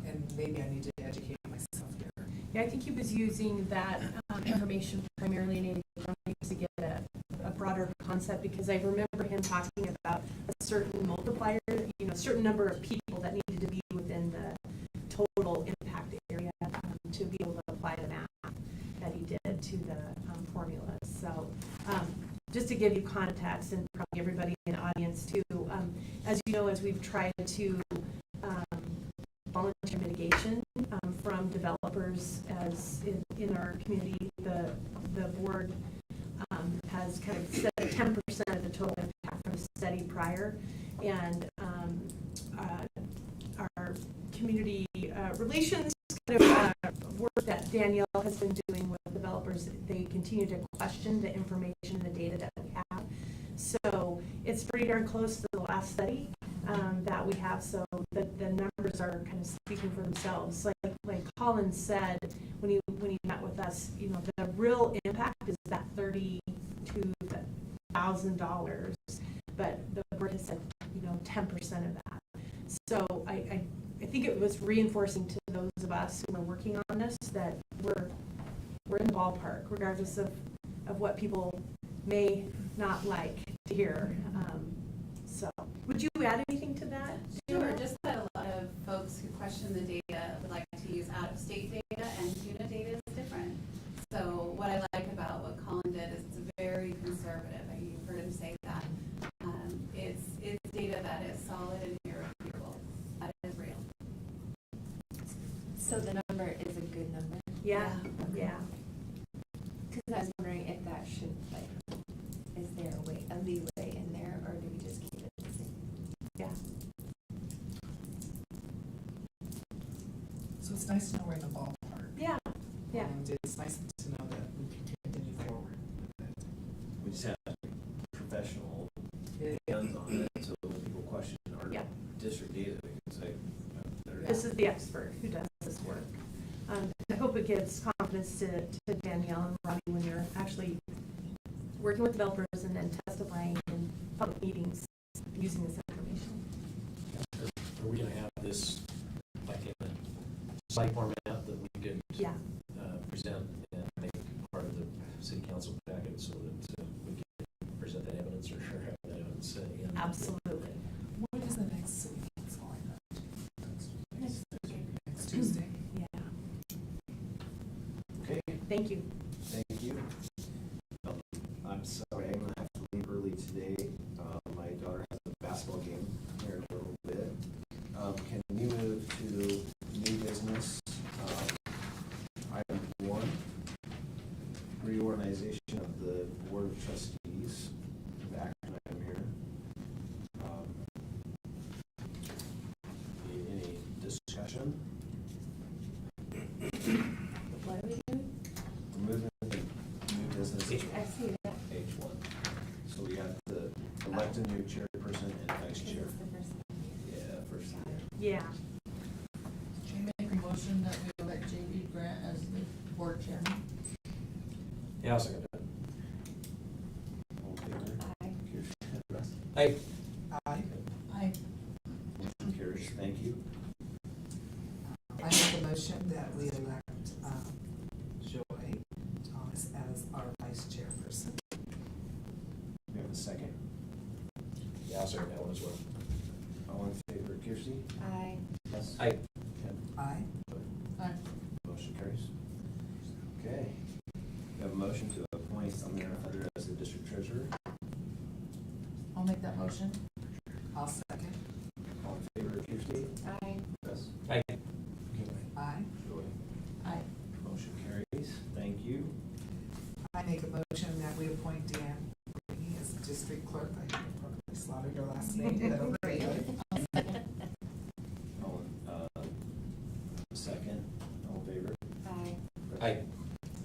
and maybe I need to educate myself here. Yeah, I think he was using that information primarily in Ada County to get a broader concept, because I remember him talking about a certain multiplier, a certain number of people that needed to be within the total impact area to be able to apply the math that he did to the formulas. So just to give you context, and probably everybody in the audience too, as you know, as we've tried to volunteer mitigation from developers as in our community, the board has kind of set 10% of the total impact from the study prior, and our community relations kind of work that Danielle has been doing with developers, they continue to question the information and the data that we have. So it's pretty darn close to the last study that we have. So the numbers are kind of speaking for themselves. Like Colin said when he met with us, the real impact is that $32,000, but the board has said 10% of that. So I think it was reinforcing to those of us who are working on this that we're in the ballpark, regardless of what people may not like to hear. So would you add anything to that? Sure, just that a lot of folks who question the data would like to use So the number is a good number? Yeah, yeah. Because I was wondering if that should, like, is there a leeway in there, or do we just keep it the same? Yeah. So it's nice to know we're in the ballpark. Yeah, yeah. And it's nice to know that we can continue forward with it. We just have to be professional Yeah. hands on it, so when people question our Yeah. district data, we can say, better. This is the expert who does this work. I hope it gives confidence to Danielle and Robbie when you're actually working with developers and then testifying in public meetings using this information. Are we gonna have this like in a slide format that we could Yeah. present and make part of the city council packet so that we can present that evidence or have that evidence in? Absolutely. When is the next city council lineup? Next Hmm. Tuesday? Yeah. Okay, Thank you. thank you. I'm sorry, I'm gonna have to leave early today. My daughter has a basketball game here in a little bit. Can we move to new business? Item 1, reorganization of the board of trustees. The action item here. Any discussion? What are we doing? We're moving to new business. I see that. H1. So we have to elect a new chairperson and vice chair. It's the first one. Yeah, first. Yeah. Should we make a motion that we elect J.B. Grant as the board chairman? Yeah, I'll second that. All in favor? Aye. Russ? Hey, Aye. Aye. Motion carries. Thank you. I make a motion that we elect Joy Thomas as our vice chairperson. We have a second. yeah, I'll second that one as well. All in favor, Kirsty? Aye. Yes. Aye. Ken? Aye. Aye. Motion carries. Okay. We have a motion to appoint Amira Feather as the district treasurer. I'll make that motion. I'll second. All in favor, Kirsty? Aye. Yes. Aye. Ken? Aye. Joy? Aye. Motion carries. Thank you. I make a motion that we appoint Dan Brady as district clerk. I probably slaughtered your last name, but okay. All in, second. All in favor? Aye. Aye.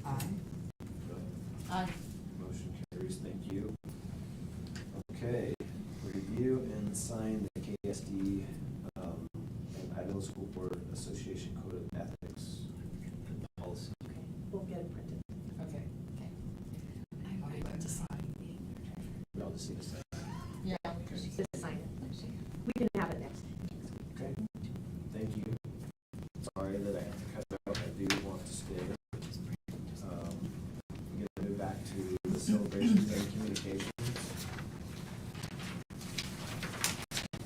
Aye. Joy? Aye. Motion carries, thank you. Okay, review and sign the KSD and Idaho School Board Association Code of Ethics and Policy. We'll get it printed. Okay. I'll be glad to sign. We all just need to sign. Yeah. Just sign it. We can have it next. Okay, thank you. Sorry that I have to cut it out, I do want to stay. I'm gonna move back to the celebrations and communications.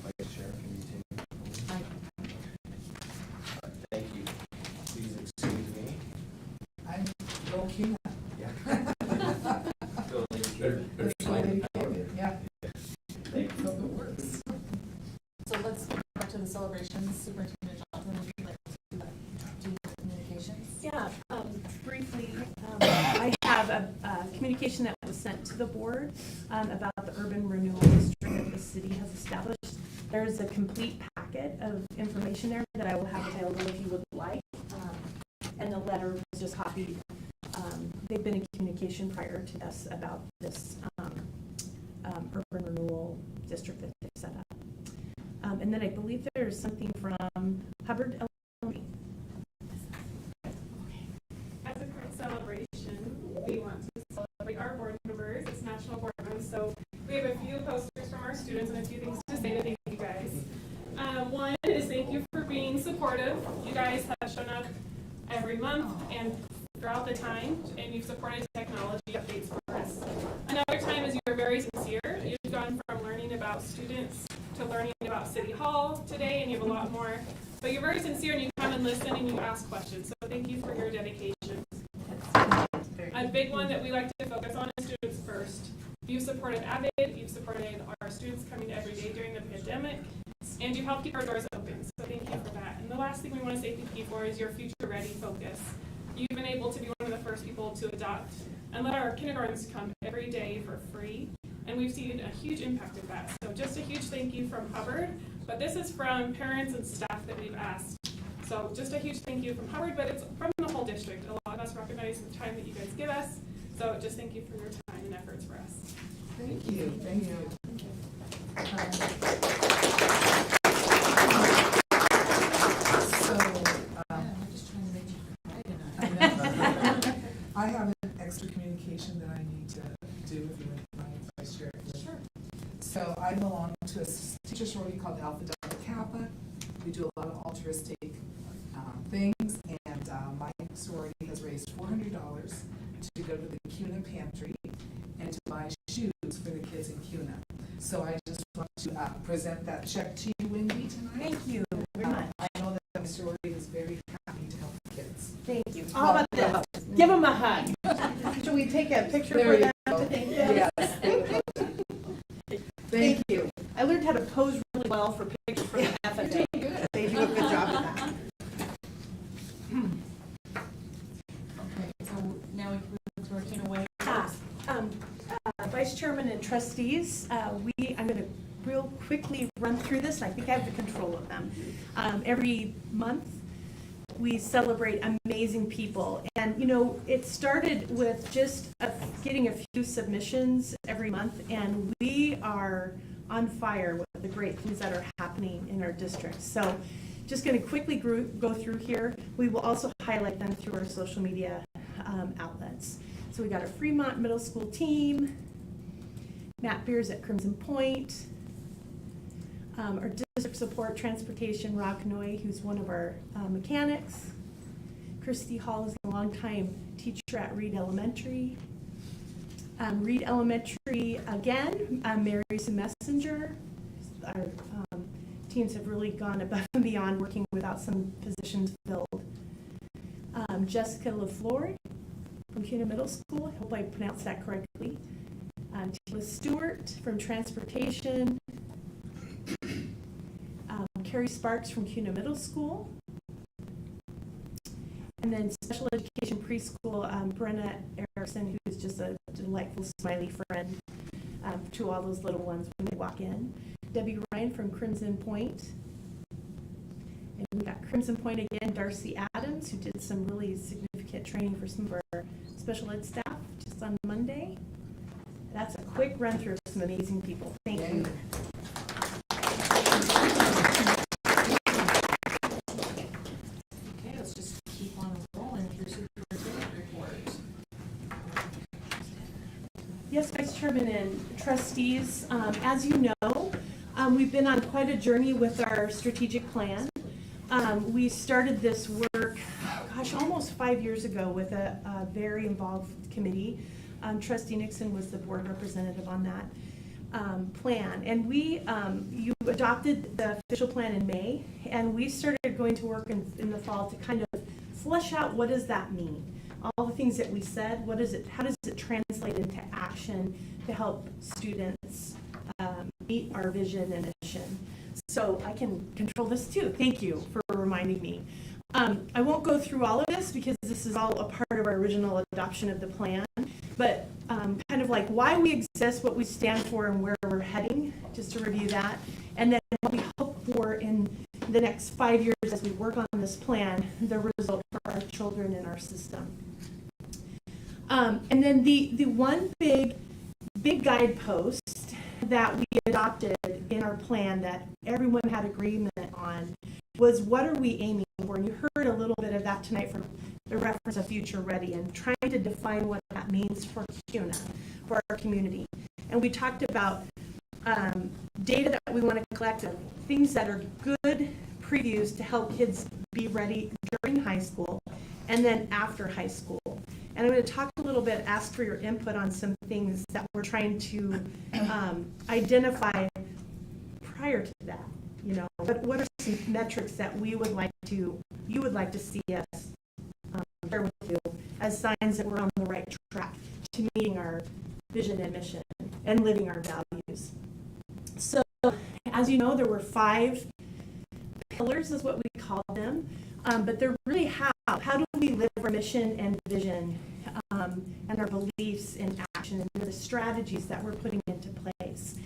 Vice Chair, can you take it? Aye. All right, thank you. Please excuse me. I'm Joe Kuna. Yeah. Go, Lady Kate. Better sign it. Yeah, Thank you. so it works. So let's go back to the celebrations. Superintendent Johnson, would you like to do the communications? Yeah, briefly, I have a communication that was sent to the board about the urban renewal district that the city has established. There's a complete packet of information there that I will have available if you would like. And the letter was just copied. They've been in communication prior to us about this urban renewal district that they've set up. And then I believe there's something from Hubbard Elementary. As a current celebration, we want to celebrate our board members. It's National Board Month, so we have a few posters from our students and a few things to say to thank you guys. One is thank you for being supportive. You guys have shown up every month and throughout the time, and you've supported technology updates for us. Another time is you're very sincere. You've gone from learning about students to learning about City Hall today, and you have a lot more. But you're very sincere, and you come and listen, and you ask questions. So thank you for your dedication. A big one that we like to focus on is students first. You've supported Avid, you've supported our students coming every day during the pandemic, and you helped keep our doors open. So thank you for that. And the last thing we want to say thank you for is your future ready focus. You've been able to be one of the first people to adopt and let our kindergartens come every day for free. And we've seen a huge impact of that. So just a huge thank you from Hubbard, but this is from parents and staff that we've asked. So just a huge thank you from Hubbard, but it's from the whole district. A lot of us recognize the time that you guys give us. So just thank you for your time and efforts for us. Thank you, thank you. I'm just trying to make you cry tonight. I have an extra communication that I need to do with you, if I share it with you. Sure. So I belong to a teacher sorority called Alpha Delta Kappa. We do a lot of altruistic things, and my sorority has raised $400 to go to the Kuna pantry and to buy shoes for the kids in Kuna. So I just want to present that check to you, Wendy, tonight. Thank you very much. I know that the sorority is very happy to help the kids. Thank you. How about this? Give them a hug. Should we take a picture There for you them go. to thank them? Yes. Thank you. I learned how to pose really well for pictures for the FFA. They do a good job of that. Okay, so now we can move to our Kuna Way. Vice Chairman and trustees, I'm going to real quickly run through this. I think I have the control of them. Every month, we celebrate amazing people. And, you know, it started with just getting a few submissions every month, and we are on fire with the great things that are happening in our district. So just going to quickly go through here. We will also highlight them through our social media outlets. So we got a Fremont Middle School team, Matt Beers at Crimson Point, our district support transportation, Rock Noy, who's one of our mechanics. Christy Hall is a longtime teacher at Reed Elementary. Reed Elementary, again, Mary Sue Messenger. Our teams have really gone above and beyond working without some positions filled. Jessica LaFleur from Kuna Middle School, I hope I pronounced that correctly. Tila Stewart from Transportation. Carrie Sparks from Kuna Middle School. And then Special Education Preschool, Brenna Erickson, who's just a delightful, smiley friend to all those little ones when they walk in. Debbie Ryan from Crimson Point. And we got Crimson Point again, Darcy Adams, who did some really significant training for some of our special ed staff just on Monday. That's a quick run through of some amazing people. Thank you. Okay, let's just keep on rolling through superintendent report. Yes, Vice Chairman and trustees, as you know, we've been on quite a journey with our strategic plan. We started this work, gosh, almost 5 years ago with a very involved committee. Trustee Nixon was the board representative on that plan. And you adopted the official plan in May, and we started going to work in the fall to kind of flesh out what does that mean? All the things that we said, how does it translate into action to help students meet our vision and mission? So I can control this too. Thank you for reminding me. I won't go through all of this because this is all a part of our original adoption of the plan, but kind of like why we exist, what we stand for, and where we're heading, just to review that, and then what we hope for in the next 5 years as we work on this plan, the result for our children and our system. And then the one big guidepost that we adopted in our plan that everyone had agreement on was what are we aiming for? And you heard a little bit of that tonight from the reference of Future Ready and trying to define what that means for Kuna, for our community. And we talked about data that we want to collect of things that are good previews to help kids be ready during high school and then after high school. And I'm going to talk a little bit, ask for your input on some things that we're trying to identify prior to that. You know, what are some metrics that you would like to see us share with you as signs that we're on the right track to meeting our vision and mission and living our values. So, as you know, there were 5 pillars, is what we called them. but they're really how do we live our mission and vision, and our beliefs in action, and the strategies that we're putting into place.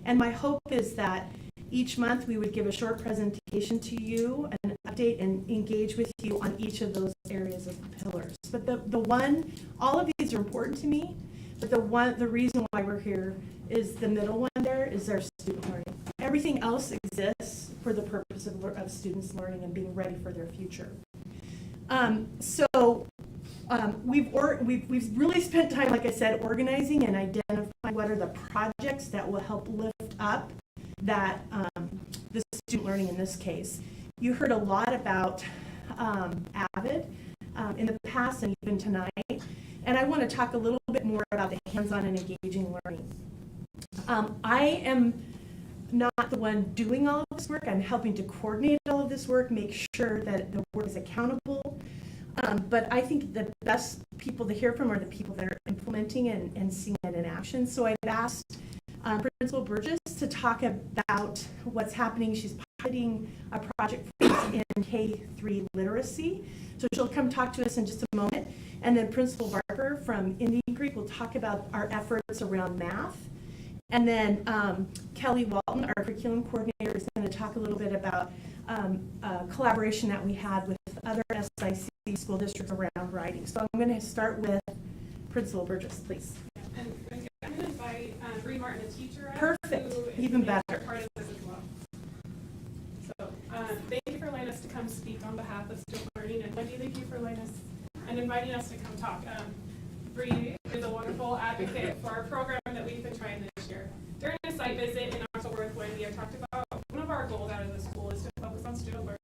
And my hope is that each month we would give a short presentation to you, an update, and engage with you on each of those areas of pillars. But all of these are important to me, but the reason why we're here is the middle one there is our student learning. Everything else exists for the purpose of students learning and being ready for their future. We've really spent time, like I said, organizing and identifying what are the projects that will help lift up that the student learning in this case. You heard a lot about AVID in the past and even tonight, and I want to talk a little bit more about the hands-on and engaging learning. I am not the one doing all of this work. I'm helping to coordinate all of this work, make sure that the work is accountable. But I think the best people to hear from are the people that are implementing and seeing it in action. So I've asked Principal Burgess to talk about what's happening. She's piloting a project for us in K-3 literacy. So she'll come talk to us in just a moment. And then Principal Barker from Indian Creek will talk about our efforts around math. And then Kelly Walton, our curriculum coordinator, is going to talk a little bit about collaboration that we had with other SIC school districts around writing. So I'm going to start with Principal Burgess, please. And I'm going to invite Bree Martin, a teacher. Perfect, even better. Part of this as well. So thank you for allowing us to come speak on behalf of student learning, and Wendy, thank you for allowing us and inviting us to come talk. Bree is a wonderful advocate for our program that we've been trying this year. During a site visit in October with Wendy, I talked about one of our goals out of the school is to focus on student learning.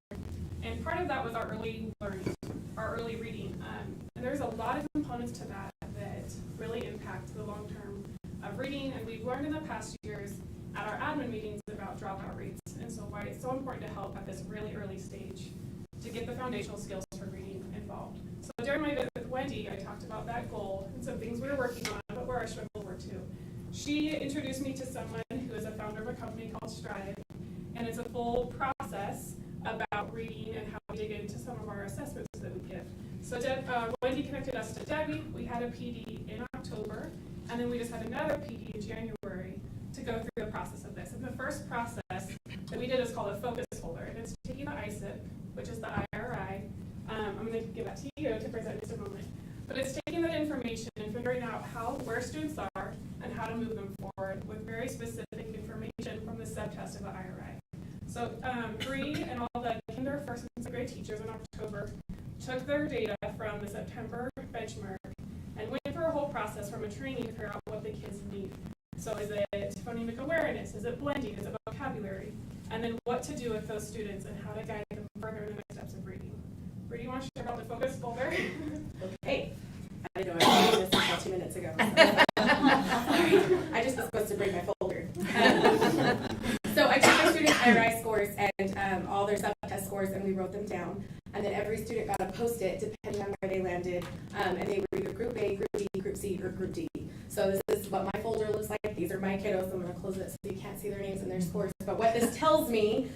And part of that was our early learning, our early reading. And there's a lot of components to that that really impact the long term of reading. And we've learned in the past years at our admin meetings about dropout rates. And so why it's so important to help at this really early stage to get the foundational skills for reading involved. So during my visit with Wendy, I talked about that goal and some things we were working on, but where our struggles were too. She introduced me to someone who is a founder of a company called Strive, and it's a full process about reading and how we dig into some of our assessments that we give. So Wendy connected us to Debbie. We had a PD in October, and then we just had another PD in January to go through the process of this. And the first process that we did is called a focus folder, and it's taking the ISIP, which is the IRI. I'm going to give that to you to present in just a moment. But it's taking that information and figuring out where students are and how to move them forward with very specific information from the subtest of the IRI. So Bree and all the kinder, first, and second grade teachers in October took their data from the September benchmark and went through a whole process from a training to figure out what the kids need. So is it phonemic awareness? Is it blending? Is it vocabulary? And then what to do with those students and how to guide them further in the next steps of reading. Bree, do you want to share about the focus folder? Okay. I didn't know I was doing this until 2 minutes ago. So. Sorry. I just was supposed to bring my folder. So I took my students' IRI scores and all their sub-test scores, and we wrote them down. And then every student got a Post-it depending on where they landed, and they were either Group A, Group B, Group C, or Group D. So this is what my folder looks like. These are my kiddos. I'm going to close it so you can't see their names and their scores. But what this tells me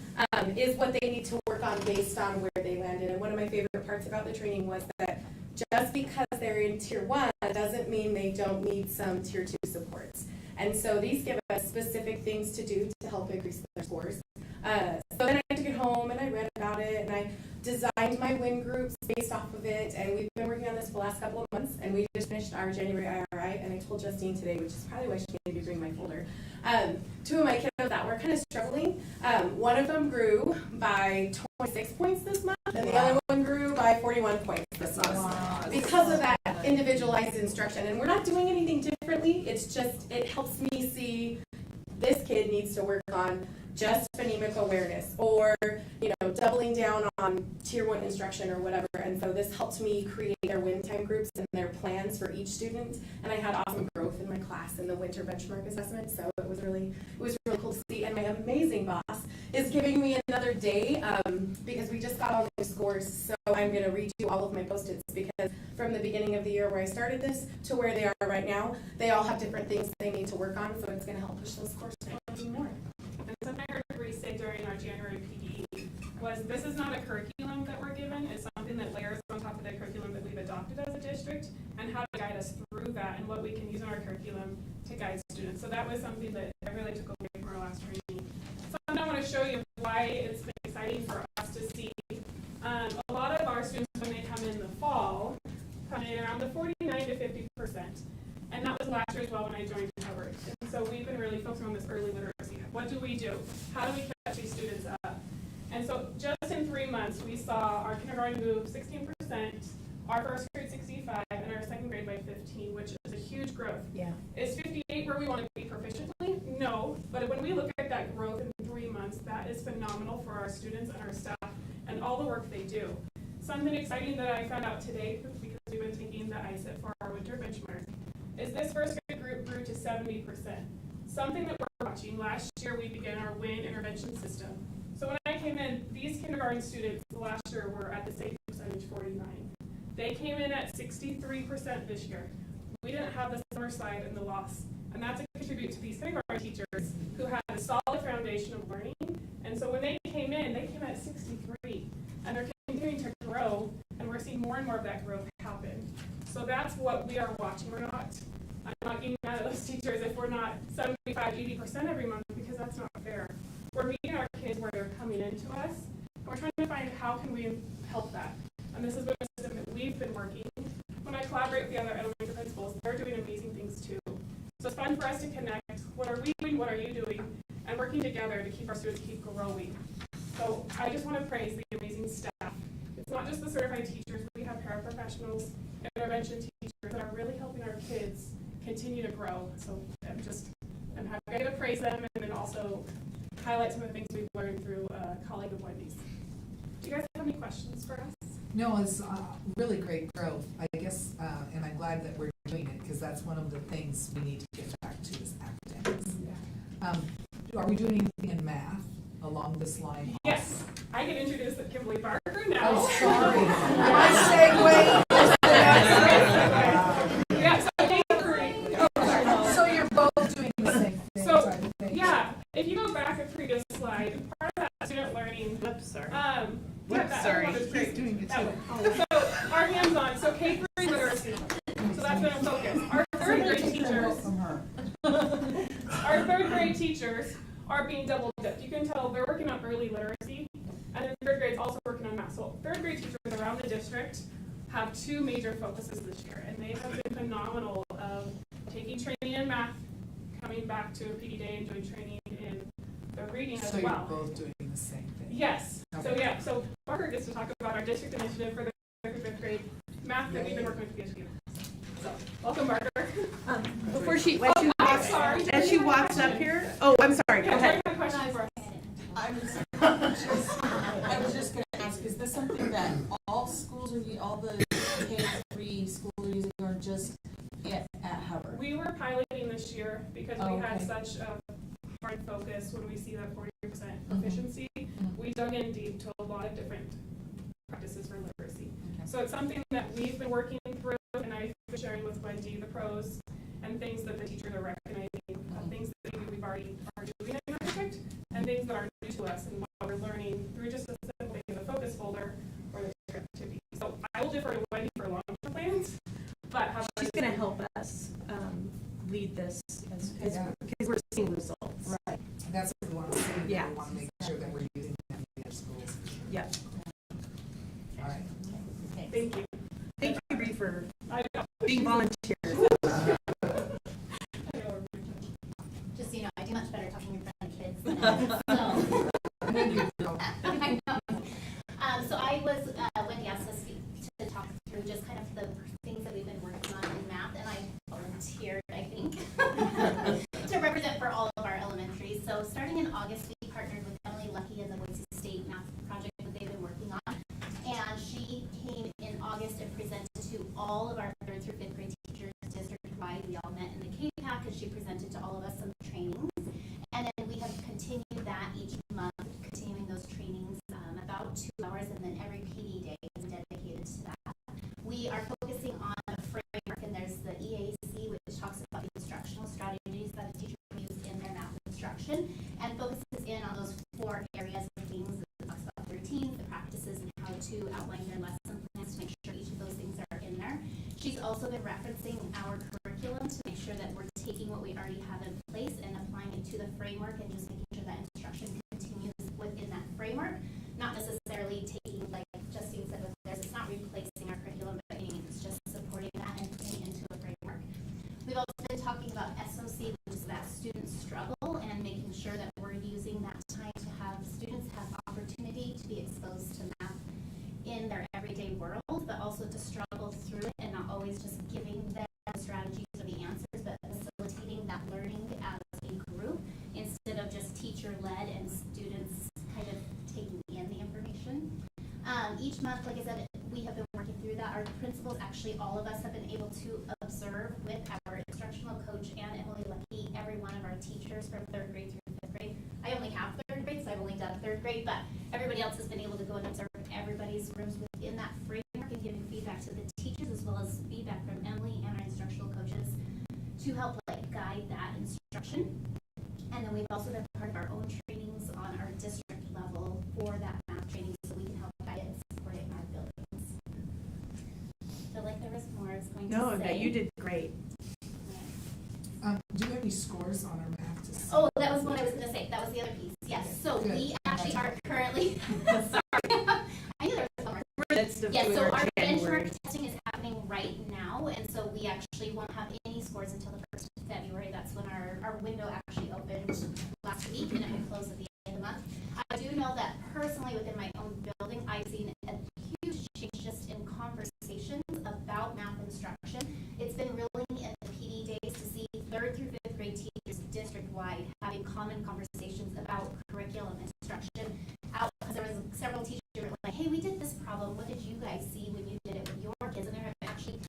is what they need to work on based on where they landed. And one of my favorite parts about the training was that just because they're in Tier 1 doesn't mean they don't need some Tier 2 supports. And so these give us specific things to do to help increase their scores. So then I took it home and I read about it and I designed my WIN groups based off of it, and we've been working on this for the last couple of months, and we just finished our January IRI, and I told Justine today, which is probably why she made me bring my folder, 2 of my kiddos that were kind of struggling. One of them grew by 26 points this month, and the other one grew by 41 points this month because of that individualized instruction. And we're not doing anything differently, it's just, it helps me see this kid needs to work on just phonemic awareness, or doubling down on Tier 1 instruction or whatever. And so this helped me create their win time groups and their plans for each student. And I had awesome growth in my class in the winter benchmark assessment. So it was really cool to see. And my amazing boss is giving me another day because we just got all new scores. So I'm going to redo all of my Post-its because from the beginning of the year where I started this to where they are right now, they all have different things they need to work on. So it's going to help push those scores down even more. And something I heard Bree say during our January PD was this is not a curriculum that we're given, plan is something that layers on top of the curriculum that we've adopted as a district, and how to guide us through that and what we can use in our curriculum to guide students. So that was something that I really took away from our last training. So I want to show you why it's been exciting for us to see. A lot of our students, when they come in the fall, come in around the 49 to 50%. And that was last year as well when I joined Covered. And so we've been really focusing on this early literacy. What do we do? How do we catch these students up? And so just in 3 months, we saw our kindergarten move 16%, our first grade 65, and our second grade by 15, which is a huge growth. Yeah. Is 58 where we want to be proficiently? No. But when we look at that growth in 3 months, that is phenomenal for our students and our staff and all the work they do. Something exciting that I found out today, because we've been taking the ISIT for our winter benchmark, is this first grade group grew to 70%. Something that we're watching. Last year we began our WIN intervention system. So when I came in, these kindergarten students last year were at the same percentage, 49. They came in at 63% this year. We didn't have the summer slide and the loss. And that's a contribute to these kindergarten teachers who had a solid foundation of learning. And so when they came at 63. And they're continuing to grow, and we're seeing more and more of that growth happen. So that's what we are watching. I'm not getting mad at those teachers if we're not 75, 80% every month, because that's not fair. We're meeting our kids where they're coming into us, and we're trying to find how can we help that. And this has been a system that we've been working. When I collaborate with the other elementary principals, they're doing amazing things too. So it's fun for us to connect. What are we doing? What are you doing? And working together to keep our students keep growing. So I just want to praise the amazing staff. It's not just the certified teachers, we have paraprofessionals, intervention teachers that are really helping our kids continue to grow. So I'm happy to praise them and then also highlight some of the things we've learned through a colleague of Wendy's. Do you guys have any questions for us? No, it's really great growth, I guess, and I'm glad that we're doing it, because that's one of the things we need to get back to is academics. Are we doing anything in math along this line? Yes, I get introduced to Kimberly Barker now. Oh, sorry. My segue. Yeah, so you're both doing the same thing. So, yeah, if you go back a previous slide, part of that student learning. Oops, sorry. He's doing it too. So, our hands-on, so K-3 literacy. So that's been a focus. Our third grade teachers are being double dipped. You can tell they're working on early literacy, and then third grade's also working on math. So third grade teachers around the district have 2 major focuses this year, and they have been phenomenal of taking training in math, coming back to a PD day and doing training in the reading as well. So you're both doing the same thing? Yes. Okay. So Barker gets to talk about our district initiative for the 5th grade math that we've been working with PhD. So welcome, Barker. Before as she walks up here. Oh, I'm sorry. Go ahead. I was just going to ask, is this something that all schools or all the K-3 schools are using, or just at Hubbard? We were piloting this year because we had such a hard focus when we see that 40% proficiency. We dug in deep to a lot of different practices for literacy. So it's something that we've been working through, and I've been sharing with Wendy the pros and things that the teachers are recognizing, things that maybe we've already are doing in our district, and things that are new to us and what we're learning through just a simple thing of the focus folder or the activity. So I will defer to Wendy for long-term plans, but she's going to help us lead this because we're seeing results. Right. That's what we want to see. Yeah. We want to make sure that we're using that in our schools. Yep. All right. Thank you. Thank you, Bree, for being volunteers. Just so you know, I do much better talking in front of kids than so. I know. So I was, Wendy asked us to talk through just kind of the things that we've been working on in math, and I volunteered, I think, to represent for all of our elementaries. So starting in August, we partnered with Emily Lucky and the Boise State math project that they've been working on. And she came in August and presented to all of our 3rd through 5th grade teachers district-wide. We all met in the K-PAC, and she presented to all of us some trainings. And then we have continued that each month, continuing those trainings about 2 hours, and then every PD day is dedicated to that. We are focusing on a framework, and there's the EAC, which talks about the instructional strategies that a teacher can use in their math instruction, and focuses in on those 4 areas of things. It talks about the routines, the practices, and how to to outline their lesson plans to make sure each of those things are in there. She's also been referencing our curriculum to make sure that we're taking what we already have in place and applying it to the framework and just making sure that instruction continues within that framework, not necessarily taking, like Justine said with theirs, it's not replacing our curriculum, but it's just supporting that and putting it into a framework. We've also been talking about SOC, which is that student struggle, and making sure that we're using that time to have students have opportunity to be exposed to math in their everyday world, but also to struggle through it and not always just giving them strategies or the answers, but facilitating that learning as a group instead of just teacher-led and students kind of taking in the information. Each month, like I said, we have been working through that. Our principals, actually all of us, have been able to observe with our instructional coach and Emily Lucky, every one of our teachers from 3rd grade through 5th grade. I only have 3rd grade, so I've only done 3rd grade, but everybody else has been able to go and observe everybody's rooms within that framework and giving feedback to the teachers as well as feedback from Emily and our instructional coaches to help guide that instruction. And then we've also been part of our own trainings on our district level for that math training so we can help guide it and support it in our buildings. I feel like there was more I was going to say. No, that you did great. Do you have any scores on our math to see? Oh, that was what I was going to say. That was the other piece. Yes. So Good. we actually are currently, sorry. I knew there was somewhere. Yes, so our benchmark testing is happening right now, and so we actually won't have any scores until the 1st of February. That's when our window actually opened last week, and it will close at the end of the month. I do know that personally within my own building, I've seen a huge change just in conversations about math instruction. It's been really in the PD days to see 3rd through 5th grade teachers district-wide having common conversations about curriculum instruction out, because there was several teachers who were like, hey, we did this problem, what did you guys see when you did it with your kids? And there are actually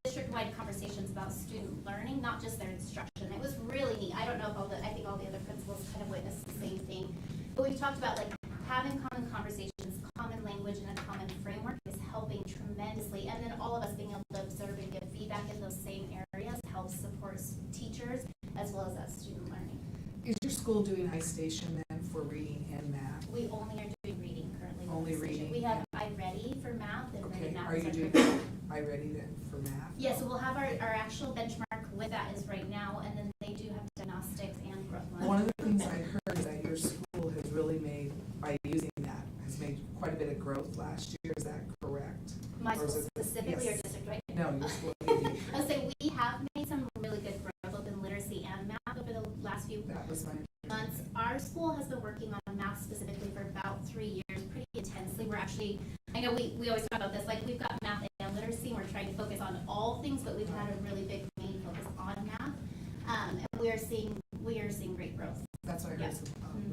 district-wide conversations about student learning, not just their instruction. It was really neat. I don't know if I think all the other principals kind of witnessed the same thing, but we've talked about having common conversations, common language, and a common framework is helping tremendously, and then all of us being able to observe and give feedback in those same areas helps support teachers as well as that student learning. Is your school doing iStation then for reading and math? We only are doing reading currently. Only reading? We have iReady for math and Ready Math. Are you doing iReady then for math? Yeah, so we'll have our actual benchmark with that is right now, and then they do have diagnostics and growth monitoring. One of the things I heard is that your school has really made, by using that, has made quite a bit of growth last year. Is that correct? My school specifically, yes. or district, right? No, your school. I would say we have made some really good growth both in literacy and math over the last few months. Our school has been working on math specifically for about 3 years, pretty intensely. We're actually, I know we always talk about this, we've got math and literacy, and we're trying to focus on all things, but we've had a really big main focus on math, and we are seeing great growth. That's what I heard, some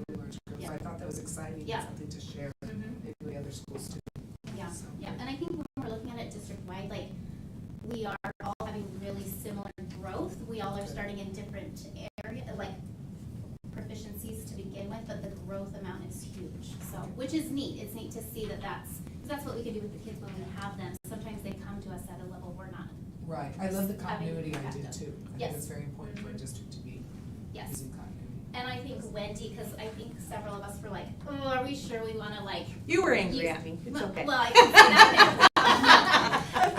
really large growth. So I thought that was exciting, and something to share maybe with other schools too. Yeah, yeah, and I think when we're looking at it district-wide, we are all having really similar growth. We all are starting in different areas, proficiencies to begin with, but the growth amount is huge. So, which is neat. It's neat to see that's what we can do with the kids when we have them. Sometimes they come to us at a level we're not. Right. I love the continuity idea too. I Yes. think it's very important for a district to be using continuity. And I think Wendy, because I think several of us were like, oh, are we sure we want to You were angry at me. It's okay. Well, I can see that.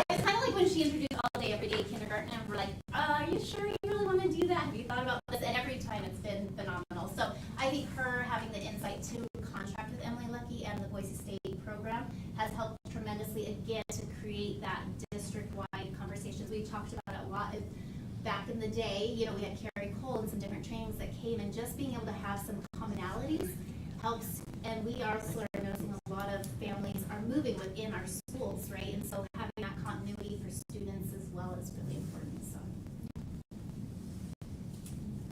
It's kind of like when she introduced all day, everyday kindergarten, and we're like, are you sure you really want to do that? Have you thought about this? And every time it's been phenomenal. So I think her having the insight to contract with Emily Lucky and the Boise State program has helped tremendously, again, to create that district-wide conversations. We talked about it a lot. Back in the day, we had Carrie Cole and some different trainings that came, and just being able to have some commonalities helps. And we are noticing a lot of families are moving within our schools, right? And so having that continuity for students as well is really important. So,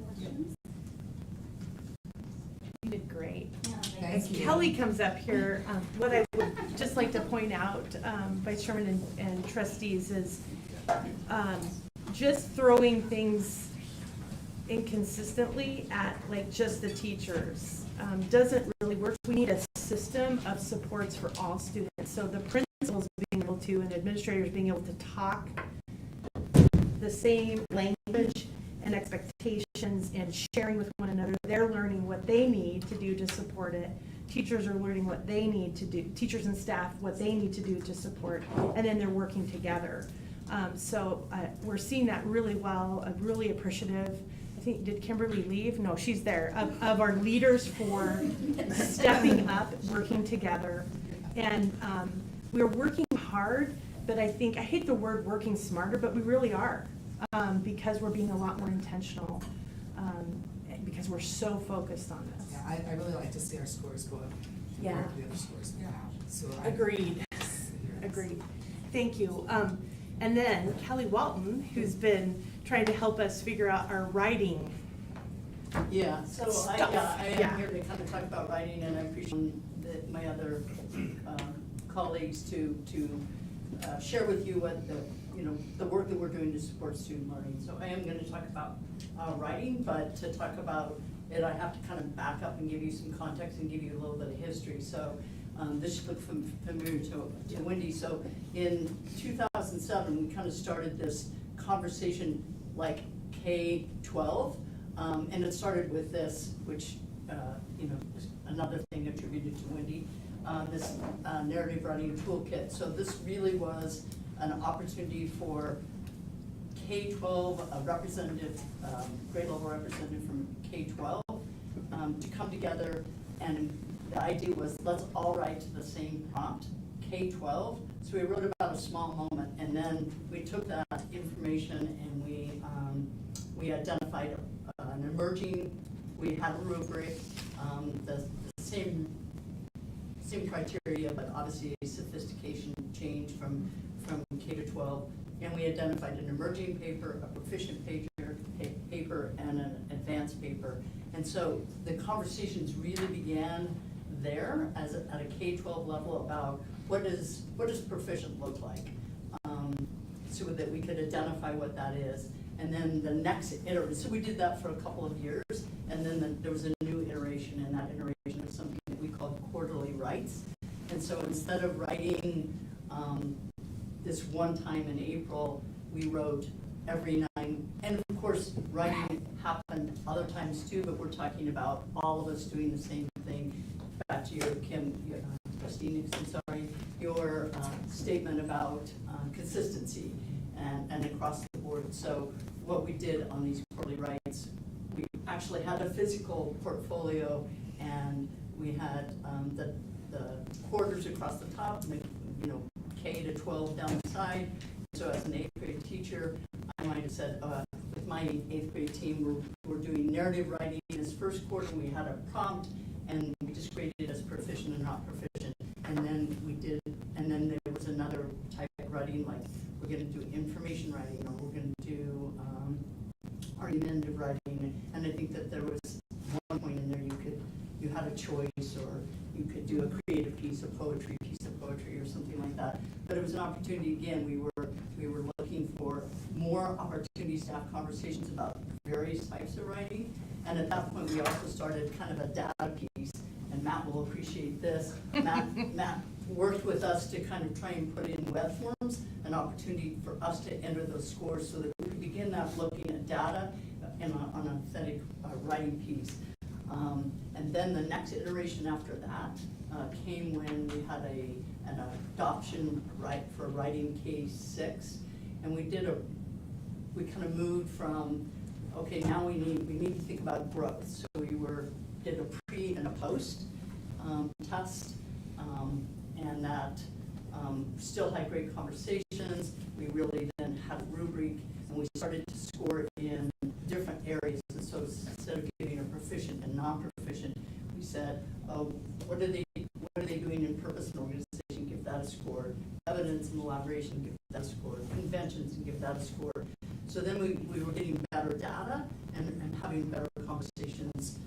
questions? You did great. Thank As you. Kelly comes up here, what I would just like to point out, Vice Chairman and trustees, is just throwing things inconsistently at just the teachers doesn't really work. We need a system of supports for all students. So the principals being able to, and administrators being able to talk the same language and expectations and sharing with one another. They're learning what they need to do to support it. teachers are learning what they need to do, teachers and staff, what they need to do to support, and then they're working together. So we're seeing that really well. I'm really appreciative. I think, did Kimberly leave? No, she's there, of our leaders for stepping up, working together. And we're working hard, but I hate the word working smarter, but we really are, because we're being a lot more intentional, because we're so focused on this. Yeah, I really like to see our scores go up. Yeah. compared to the other scores we have. So Agreed. Agreed. Thank you. And then Kelly Walton, who's been trying to help us figure out our writing. Yeah, so I Yeah. am here to kind of talk about writing, and I appreciate my other colleagues to share with you what the work that we're doing to support student learning. So I am going to talk about writing, but to talk about it, I have to kind of back up and give you some context and give you a little bit of history. So this should look familiar to Wendy. So in 2007, we kind of started this conversation like K-12, and it started with this, which is another thing attributed to Wendy, this narrative writing toolkit. So this really was an opportunity for K-12, a representative, grade level representative from K-12, to come together, and the idea was, let's all write to the same prompt, K-12. So we wrote about a small moment, and then we took that information and we identified an emerging, we had a rubric, the same criteria, but obviously a sophistication change from K to 12, and we identified an emerging paper, a proficient paper, and an advanced paper. And so the conversations really began there at a K-12 level about what does proficient look like, so that we could identify what that is. And then the next iteration, so we did that for a couple of years, and then there was a new iteration, and that iteration was something that we called quarterly writes. And so instead of writing this one time in April, we wrote every 9, and of course writing happened other times too, but we're talking about all of us doing the same thing. Back to your, Christine, your statement about consistency and across the board. So what we did on these quarterly writes, we actually had a physical portfolio, and we had the quarters across the top, K to 12 down the side. So as an 8th grade teacher, I might have said, with my 8th grade team, we're doing narrative writing this first quarter. We had a prompt, and we just graded it as proficient and not proficient. And then there was another type of writing, like we're going to do information writing, or we're going to do argumentative writing. And I think that there was one point in there you had a choice, or you could do a creative piece of poetry, or something like that. But it was an opportunity. Again, we were looking for more opportunities to have conversations about various types of writing. And at that point, we also started kind of a data piece, and Matt will appreciate this. Matt worked with us to kind of try and put in web forms, an opportunity for us to enter those scores so that we could begin that looking at data on an authentic writing piece. And then the next iteration after that came when we had an adoption for writing K-6, and we kind of moved from, okay, now we need to think about growth. So we did a pre and a post test, and that still had great conversations. We really then had a rubric, and we started to score in different areas. And so instead of giving a proficient and non-proficient, we said, what are they doing in purpose and organization? Give that a score. Evidence and elaboration, give that a score. Conventions, and give that a score. So then we were getting better data and having better conversations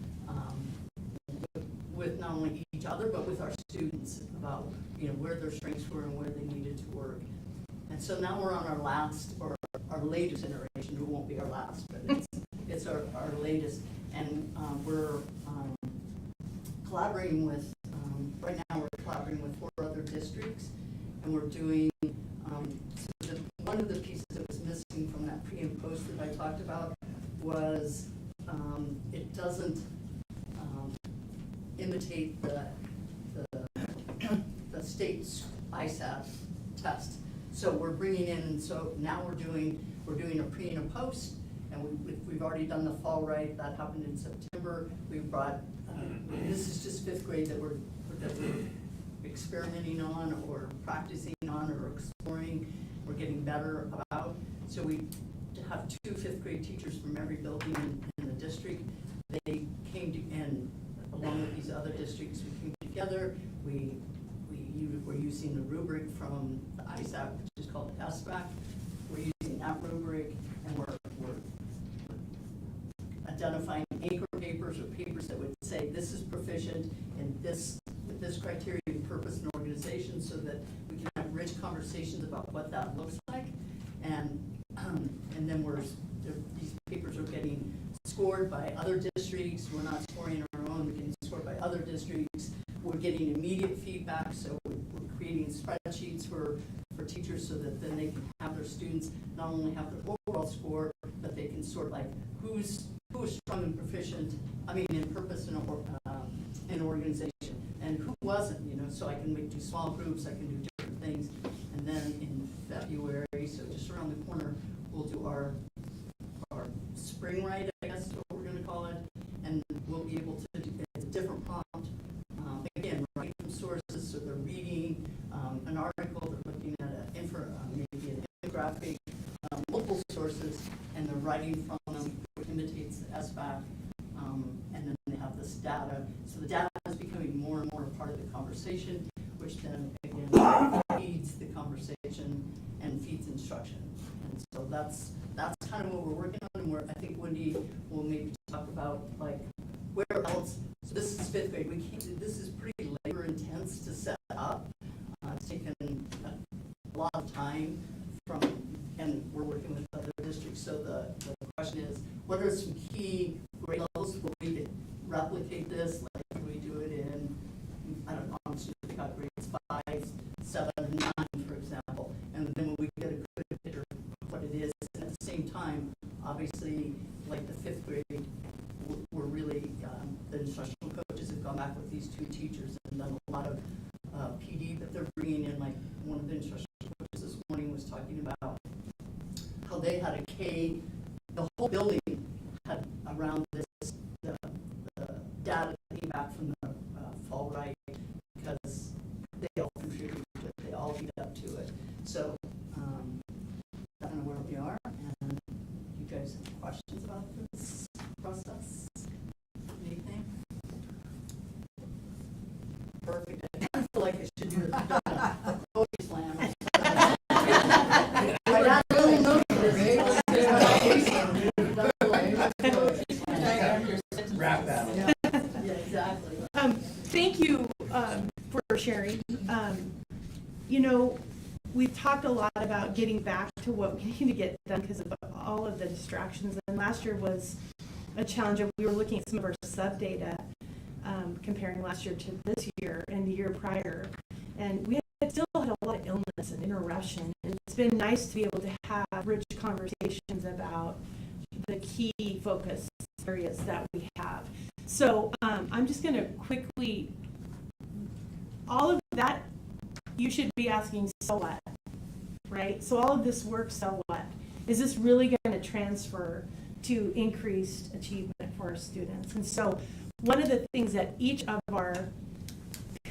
with not only each other, but with our students about where their strengths were and where they needed to work. And so now we're on our last, or our latest iteration. It won't be our last, but it's our latest. And we're collaborating with, right now we're collaborating with 4 other districts, and we're doing, one of the pieces that was missing from that pre and post that I talked about was it doesn't imitate state ISAT test. So we're bringing in, so now we're doing a pre and a post, and we've already done the fall right, that happened in September. We brought, this is just 5th grade that we're experimenting on or practicing on or exploring, we're getting better about. So we have 2 5th grade teachers from every building in the district. They came to, and along with these other districts, we came together. We're using the rubric from the ISAP, which is called SBAC. We're using that rubric, and we're identifying anchor papers or papers that would say this is proficient in this, with this criteria, purpose, and organization, so that we can have rich conversations about what that looks like. And then these papers are getting scored by other districts. We're not scoring our own, we're getting scored by other districts. We're getting immediate feedback, so we're creating spreadsheets for teachers so that then they can have their students not only have their overall score, but they can sort like who is strong and proficient, in purpose and organization, and who wasn't, so I can do small groups, I can do different things. And then in February, so just around the corner, we'll do our spring right, I guess is what we're going to call it, and we'll be able to do a different prompt. Again, writing from sources, so they're reading an article, they're looking at maybe an infographic, multiple sources, and they're writing from them, which imitates the SBAC, and then they have this data. So the data is becoming more and more a part of the conversation, which then again feeds the conversation and feeds instruction. And so that's kind of what we're working on, and I think Wendy will maybe talk about like where else. So this is 5th grade. This is pretty labor intense to set up. It's taken a lot of time and we're working with other districts. So the question is, what are some key grade levels? Will we replicate this? Like, can we do it in, I don't know, we got grades 5, 7, and 9, for example. And then when we get a good picture of what it is, and at the same time, obviously, like the 5th grade, we're really, the instructional coaches have gone back with these 2 teachers and done a lot of PD that they're bringing in. Like one of the instructional coaches this morning was talking about how they had a K, the whole building had around this, the data that came back from the fall right, because they all contributed to it, they all lead up to it. So I don't know where we are, and you guys have questions about this process? Anything? Perfect. I feel like I should do a poetry slam. Rap battle. Yeah, exactly. Thank you for sharing. We've talked a lot about getting back to what we need to get done because of all of the distractions. And last year was a challenge. We were looking at some of our sub-data, comparing last year to this year and the year prior. And we still had a lot of illness and interruption. And it's been nice to be able to have rich conversations about the key focus areas that we have. So I'm just going to quickly, all of that, you should be asking, so what, right? So all of this work, so what? Is this really going to transfer to increased achievement for our students? And so one of the things that each of our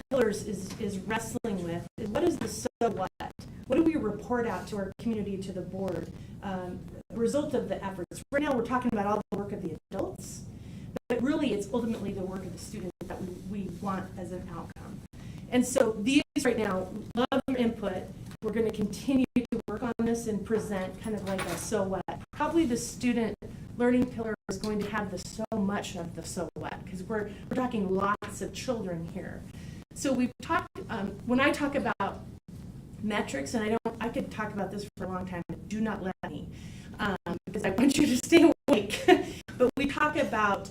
pillars is wrestling with is, what is the so what? What do we report out to our community, to the board, result of the efforts? Right now we're talking about all the work of the adults, but really it's ultimately the work of the students that we want as an outcome. And so these right now, love your input. We're going to continue to work on this and present kind of like a so what. Probably the student learning pillar is going to have the so much of the so what, because we're talking lots of children here. So we've talked, when I talk about metrics, and I could talk about this for a long time, but do not let me, because I want you to stay awake. But we talk about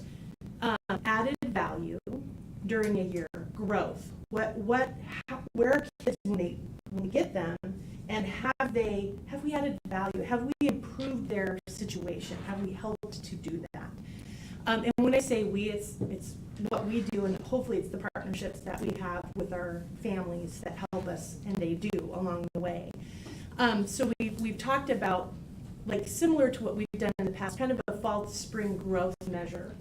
added value during a year, growth. Where are kids when we get them, and have we added value? Have we improved their situation? Have we helped to do that? And when I say we, it's what we do, and hopefully it's the partnership partnerships that we have with our families that help us, and they do along the way. So we've talked about, like, similar to what we've done in the past, kind of a fall to spring growth measure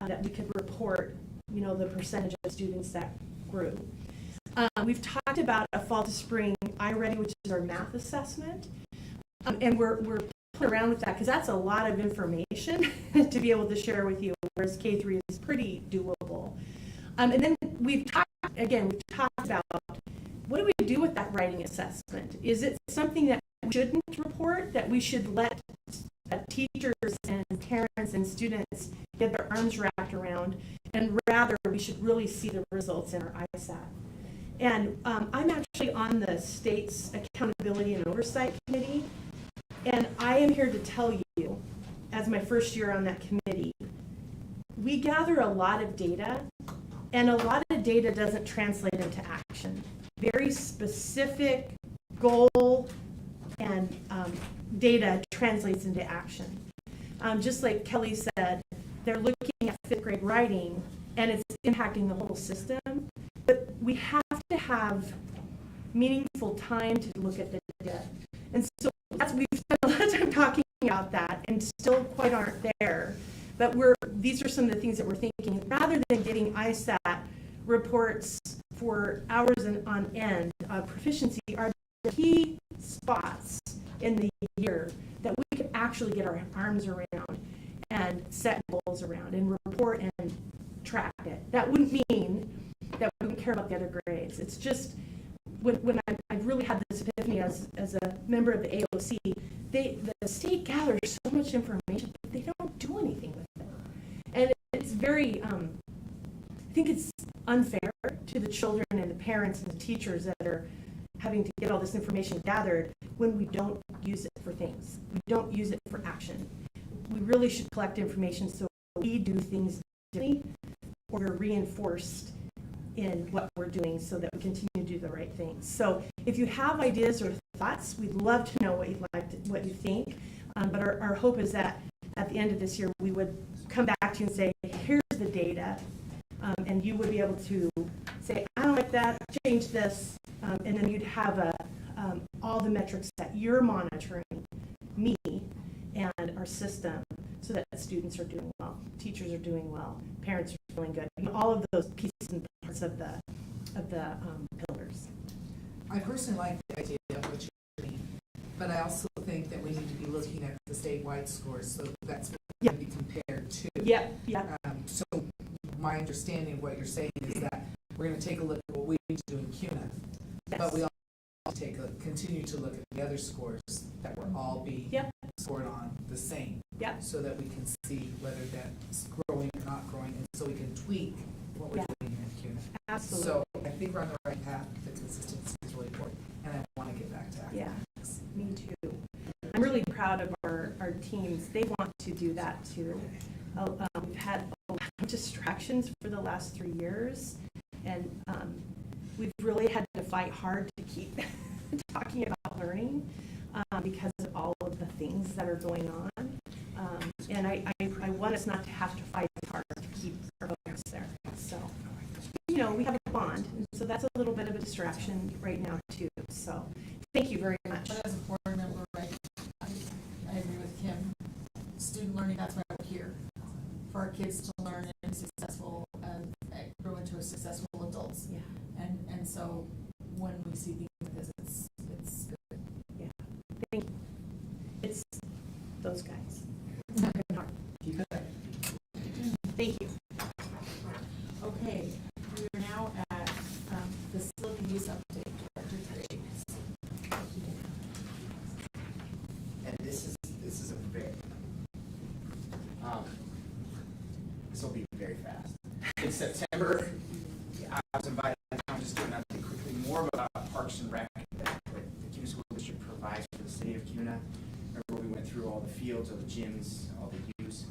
that we could report, you know, the percentage of students that grew. We've talked about a fall to spring iReady, which is our math assessment, and we're playing around with that because that's a lot of information to be able to share with you, whereas K3 is pretty doable. And then we've talked about what do we do with that writing assessment? Is it something that we shouldn't report, that we should let teachers and parents and students get their arms wrapped around, and rather we should really see the results in our ISAT? And I'm actually on the state's Accountability and Oversight Committee, and I am here to tell you, as my first year on that committee, we gather a lot of data, and a lot of data doesn't translate into action. Very specific goal and data translates into action. Just like Kelly said, they're looking at 5th grade writing, and it's impacting the whole system. But we have to have meaningful time to look at the data. And so we've spent a lot of time talking about that and still quite aren't there. But these are some of the things that we're thinking. Rather than getting ISAT reports for hours on end of proficiency, are the key spots in the year that we could actually get our arms around and set goals around and report and track it. That wouldn't mean that we wouldn't care about the other grades. It's just when I've really had this epiphany as a member of the AOC, the state gathers so much information, but they don't do anything with it. And it's very, I think it's unfair to the children and the parents and the teachers that are having to get all this information gathered when we don't use it for things. We don't use it for action. We really should collect information so we do things differently, or we're reinforced in what we're doing so that we continue to do the right things. So if you have ideas or thoughts, we'd love to know what you think. But our hope is that at the end of this year, we would come back to you and say, here's the data. And you would be able to say, I don't like that, change this. And then you'd have all the metrics that you're monitoring, me and our system, so that students are doing well, teachers are doing well, parents are doing good. You know, all of those pieces and parts of the pillars. I personally like the idea of what you're doing, but I also think that we need to be looking at the statewide scores, so that's what can be compared to. Yep. So my understanding of what you're saying is that we're going to take a look at what we need to do in Kuna, but we also continue to look at the other scores that will all be scored on the same, so that we can see whether that's growing or not growing, and so we can tweak what we're doing in Kuna. Absolutely. So I think we're on the right path. The consistency is really important, and I want to get back to academics. Me too. I'm really proud of our teams. They want to do that too. We've had a lot of distractions for the last 3 years, and we've really had to fight hard to keep talking about learning because of all of the things that are going on. And I want us not to have to fight hard to keep our focus there. So, you know, we have a bond, and so that's a little bit of a distraction right now too. So, thank you very much. But as a board member, I agree with Kim. Student learning, that's why we're here. For our kids to learn and be successful and grow into successful adults. Yeah. And so when we see things like this, it's good. Yeah. Thank you. It's those guys. Keep it. Thank you. Okay, we are now at facility use update, Director Graves. And this is a very, this will be very fast. In September, I was invited, I'm just doing that quickly, more about Parks and Rec that the Kuna School District provides for the city of Kuna. Remember we went through all the fields, all the gyms, all the use.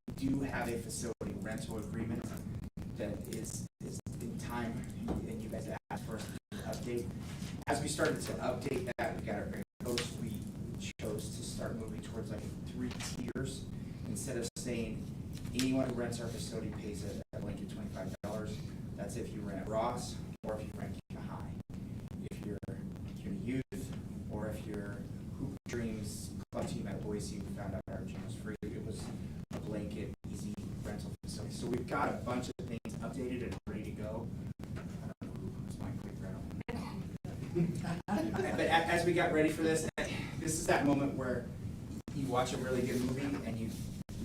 We do have a facility rental agreement that is in time, and you guys asked for us to update. As we started to update that, we got our goals. We chose to start moving towards like 3 tiers instead of saying anyone who rents our facility pays a blanket $25. That's if you rent at Ross or if you rent Kuna High. If you're Kuna Youth or if you're Hoop Dreams club team at Boise, we found out our gym was free. It was a blanket, easy rental facility. So we've got a bunch of things updated and ready to go. I don't know who's my quick rattle. But as we got ready for this is that moment where you watch a really good movie and you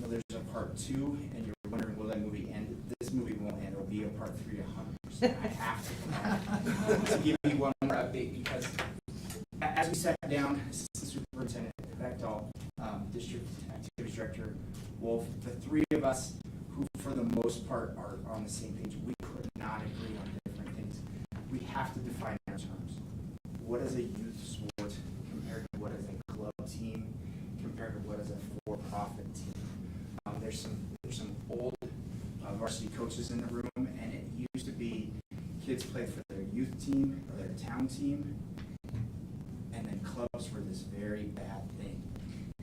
know there's a part 2 and you're wondering, will that movie end? This movie won't end. It'll be a part 3 100%. I have to give you one more update because as we sat down, Assistant Superintendent Beckdahl, District Activities Director Wolf, the 3 of us who for the most part are on the same page, we could not agree on different things. We have to define our terms. What is a youth sport compared to what is a club team compared to what is a for-profit team? There's some old varsity coaches in the room, and it used to be kids played for their youth team or their town team, and then clubs were this very bad thing.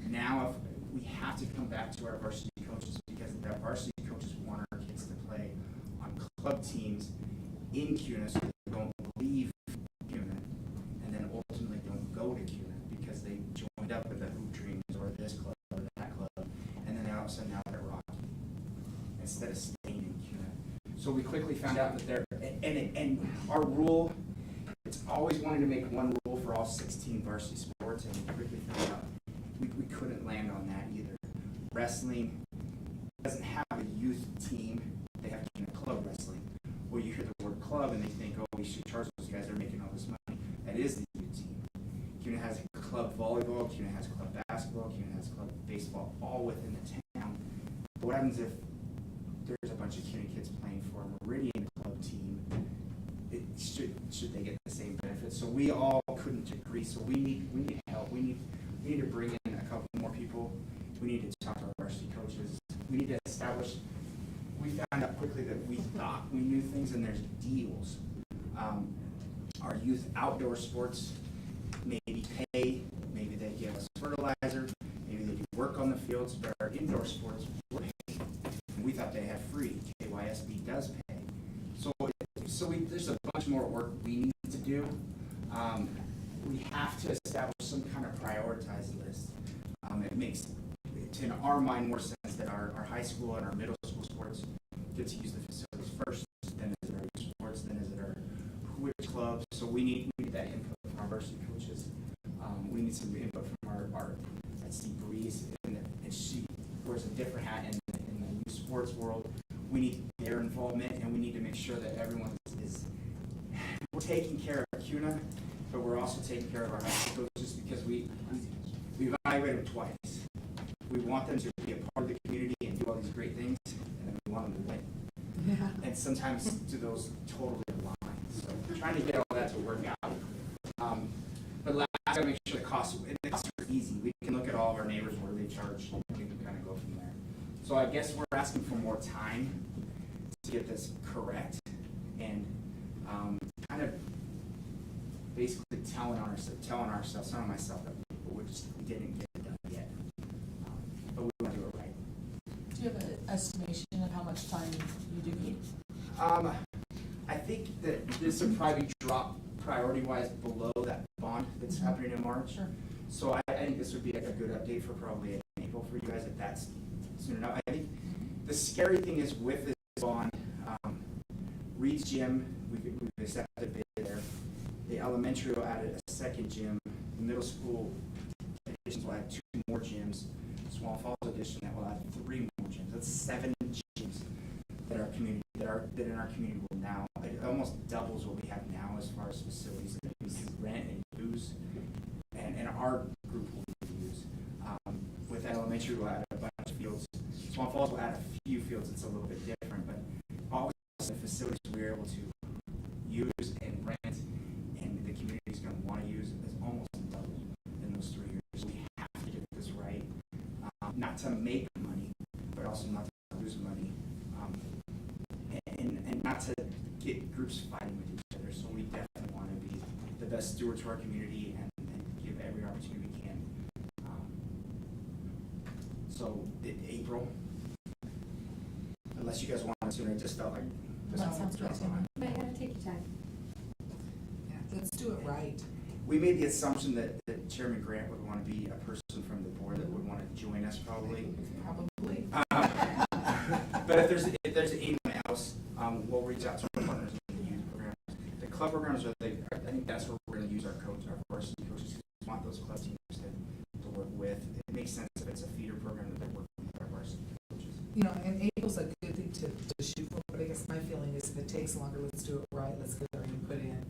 Now we have to come back to our varsity coaches because the varsity coaches want our kids to play on club teams in Kuna so they don't leave Kuna and then ultimately don't go to Kuna because they joined up with the Hoop Dreams or this club or that club, and then all of a sudden now they're at Rocky instead of staying in Kuna. So we quickly found out that there, and our rule, it's always wanted to make one rule for all 16 varsity sports, and we quickly found out we couldn't land on that either. Wrestling doesn't have a youth team, they have Kuna club wrestling. Well, you hear the word club and they think, oh, we should charge those guys, they're making all this money. That is the youth team. Kuna has club volleyball, Kuna has club basketball, Kuna has club baseball, all within the town. But what happens if there's a bunch of Kuna kids playing for a Meridian club team? Should they get the same benefits? So we all couldn't agree. So we need help. We need to bring in a couple more people. We need to talk to our varsity coaches. We need to establish. We found out quickly that we thought we knew things, and there's deals. Our youth outdoor sports maybe pay, maybe they give us fertilizer, maybe they do work on the fields, but our indoor sports we're paying. And we thought they had free. KYSB does pay. So there's a bunch more work we need to do. We have to establish some kind of prioritized list. It makes, in our mind, more sense that our high school and our middle school sports get to use the facilities first, then is it our youth sports, then is it our which clubs. So we need that input from our varsity coaches. We need some input from our Steve Breeze, and she wears a different hat in the youth sports world. We need their involvement, and we need to make sure that everyone we're taking care of Kuna, but we're also taking care of our high school coaches because we evaluate them twice. We want them to be a part of the community and do all these great things, and then we want them to win. Yeah. And sometimes do those totally align. So we're trying to get all that to work out. But last, I gotta make sure the costs are easy. We can look at all of our neighbors where they charge, and we can kind of go from there. So I guess we're asking for more time to get this correct, and kind of basically telling ourselves, telling myself that we didn't get it done yet, but we want to do it right. Do you have an estimation of how much time you do need? I think that this would probably drop priority-wise below that bond that's happening in March. Sure. So I think this would be a good update for probably in April for you guys if that's soon enough. I think the scary thing is with this bond, Reed's Gym, we've accepted bid there. The elementary will add a second gym. The middle school additions will add 2 more gyms. Small Falls addition that will add 3 more gyms. That's 7 gyms that our community that in our community will now. It almost doubles what we have now as far as facilities that we can rent and use, and our group will use. With that elementary, we'll add a bunch of fields. Small Falls will add a few fields. It's a little bit different, but all the facilities we're able to use and rent, and the community is going to want to use, is almost double in those 3 years. We have to get this right, not to make money, but also not to lose money, and not to get groups fighting with each other. So we definitely want to be the best steward to our community and give every opportunity we can. So April, unless you guys want it sooner, it just felt like That sounds great to me. Let's do it right. We made the assumption that Chairman Grant would want to be a person from the board that would want to join us probably. Probably. But if there's anyone else, we'll reach out to our partners in the youth programs. The club programs I think that's where we're going to use our varsity coaches. We want those club teams to work with. It makes sense if it's a feeder program that they're working with our varsity coaches. You know, and April's a good thing to shoot for, but I guess my feeling is if it takes longer, let's do it right, let's get our input in.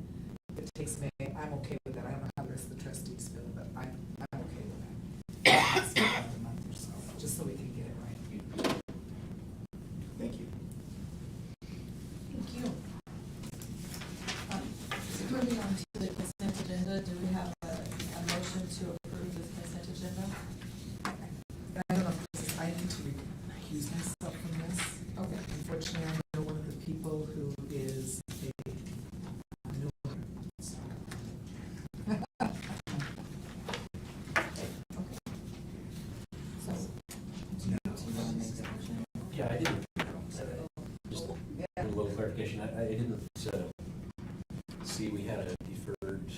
If it takes May, I'm okay with that. I don't know how the rest of the trustees feel, but I'm okay with that. Let's do it a month or so, just so we can get it right. Thank you. Thank you. Moving on to the consent agenda, do we have a motion to approve the consent agenda? I don't know if I need to recuse myself from this. Okay. Unfortunately, I know one of the people who is a new one. So. So, do you want to make the motion? Yeah, I didn't. Just a little clarification. I didn't see we had a deferred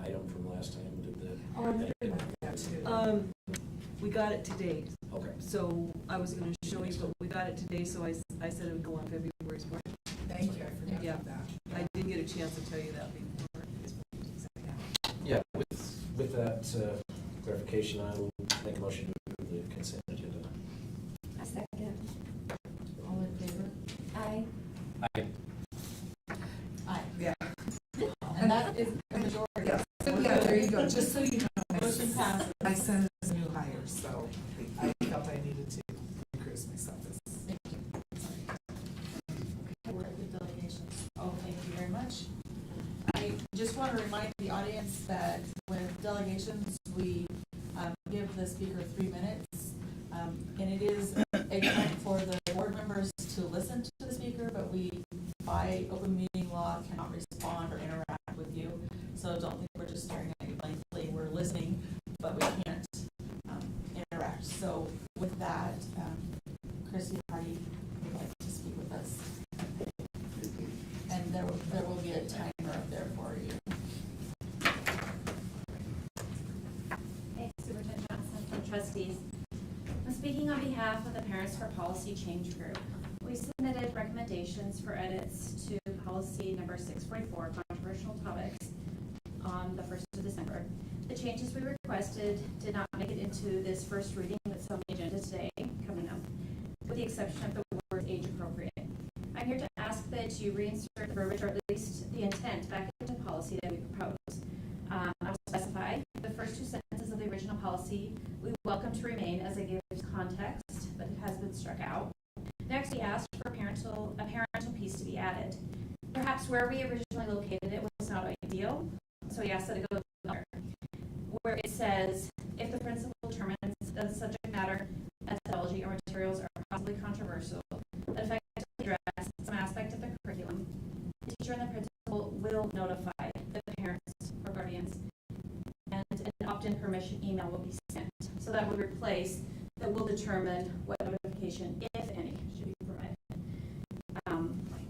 item from last time. Did that? Oh, I did that too. We got it today. Okay. So I was gonna show you, but we got it today, so I said it would go on February's board. Thank you, I forgot Yeah. about that. I didn't get a chance to tell you that before. Yeah, with that clarification, I will make a motion to approve the consent agenda. A second. All in favor? Aye. Aye. Aye. Yeah. And that is the majority. Yeah, there you go. Just so you know, Motion passes. my son is a new hire, so I felt I needed to recruit myself as. Thank you. Okay, we're at the delegations. Oh, thank you very much. I just want to remind the audience that with delegations, we give the speaker 3 minutes. And it is a time for the board members to listen to the speaker, but we, by open meeting law, cannot respond or interact with you. So don't think we're just staring at you blankly. We're listening, but we can't interact. So with that, Chrissy Hardy would like to speak with us. And there will be a timer up there for you. Hey, Superintendent Johnson from trustees. I'm speaking on behalf of the Parents for Policy Change Group. We submitted recommendations for edits to policy number 644, controversial topics, on the 1st of December. The changes we requested did not make it into this first reading that's on the agenda today, coming up, with the exception of the word age appropriate. I'm here to ask that you reinsert the verbiage, or at least the intent, back into policy that we proposed. I will specify the first 2 sentences of the original policy we welcome to remain as it gives context, but it has been struck out. Next, we asked for a parental piece to be added. Perhaps where we originally located it was not ideal, so we asked that it go there, where it says, if the principal determines that the subject matter, methodology, or materials are possibly controversial, that effectively address some aspect of the curriculum, the teacher and the principal will notify the parents or guardians, and an opt-in permission email will be sent. So that would replace that will determine what notification, if any, should be provided.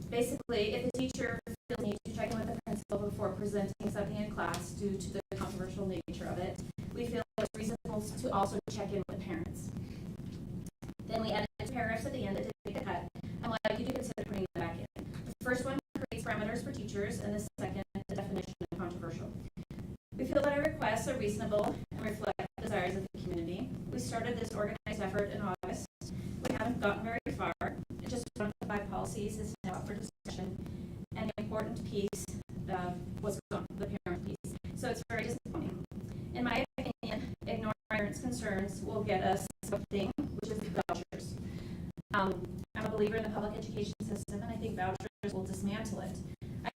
Basically, if the teacher feels the need to check in with the principal before presenting something in class due to the controversial nature of it, we feel it's reasonable to also check in with the parents. Then we added 2 paragraphs at the end that did make the cut. I'd like you to consider putting them back in. The first one creates parameters for teachers, and the second, the definition of controversial. We feel that our requests are reasonable and reflect the desires of the community. We started this organized effort in August. We haven't gotten very far. Just one of the 5 policies is now up for discussion, and the important piece was gone, the parent piece. So it's very disappointing. In my opinion, ignoring parents' concerns will get us something, which is vouchers. I'm a believer in the public education system, and I think vouchers will dismantle it.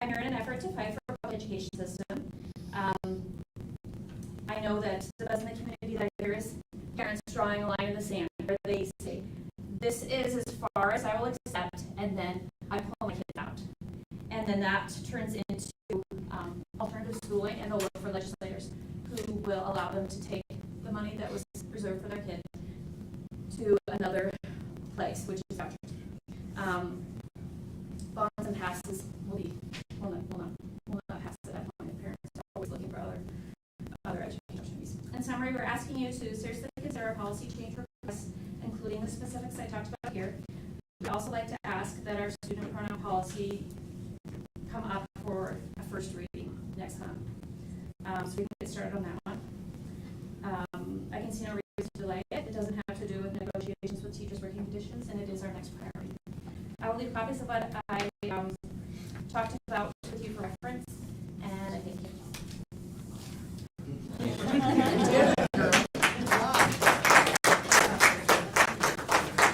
I'm here in an effort to fight for a public education system. I know that the buzz in the community that there is parents drawing a line in the sand where they say, this is as far as I will accept, and then I pull my kid out. And then that turns into alternative schooling, and they'll look for legislators who will allow them to take the money that was reserved for their kid to another place, which is vouchers. Bonds and passes will not pass at that point if parents always looking for other education opportunities. In summary, we're asking you to seriously consider a policy change request, including the specifics I talked about here. We'd also like to ask that our student pronoun policy come up for a first reading next month. So we can get started on that one. I can see no reason to delay it. It doesn't have to do with negotiations with teachers' working conditions, and it is our next priority. I will leave copies of what I talked about with you for reference, and I thank you.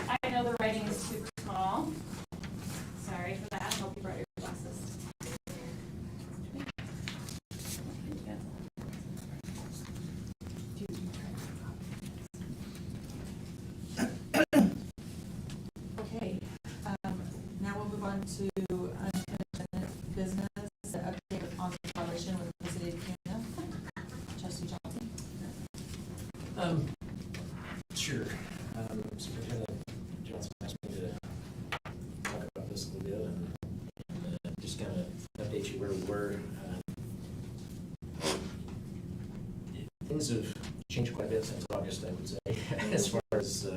I know the writing is too small. Sorry for that. I hope you brought your glasses. Okay, now we'll move on to unfinished business, the update on the collaboration with the city of Kuna. Trustee Johnson. Sure. Superintendent Johnson asked me to talk about this a little bit and just kind of update you where we were. Things have changed quite a bit since August, I would say, as far as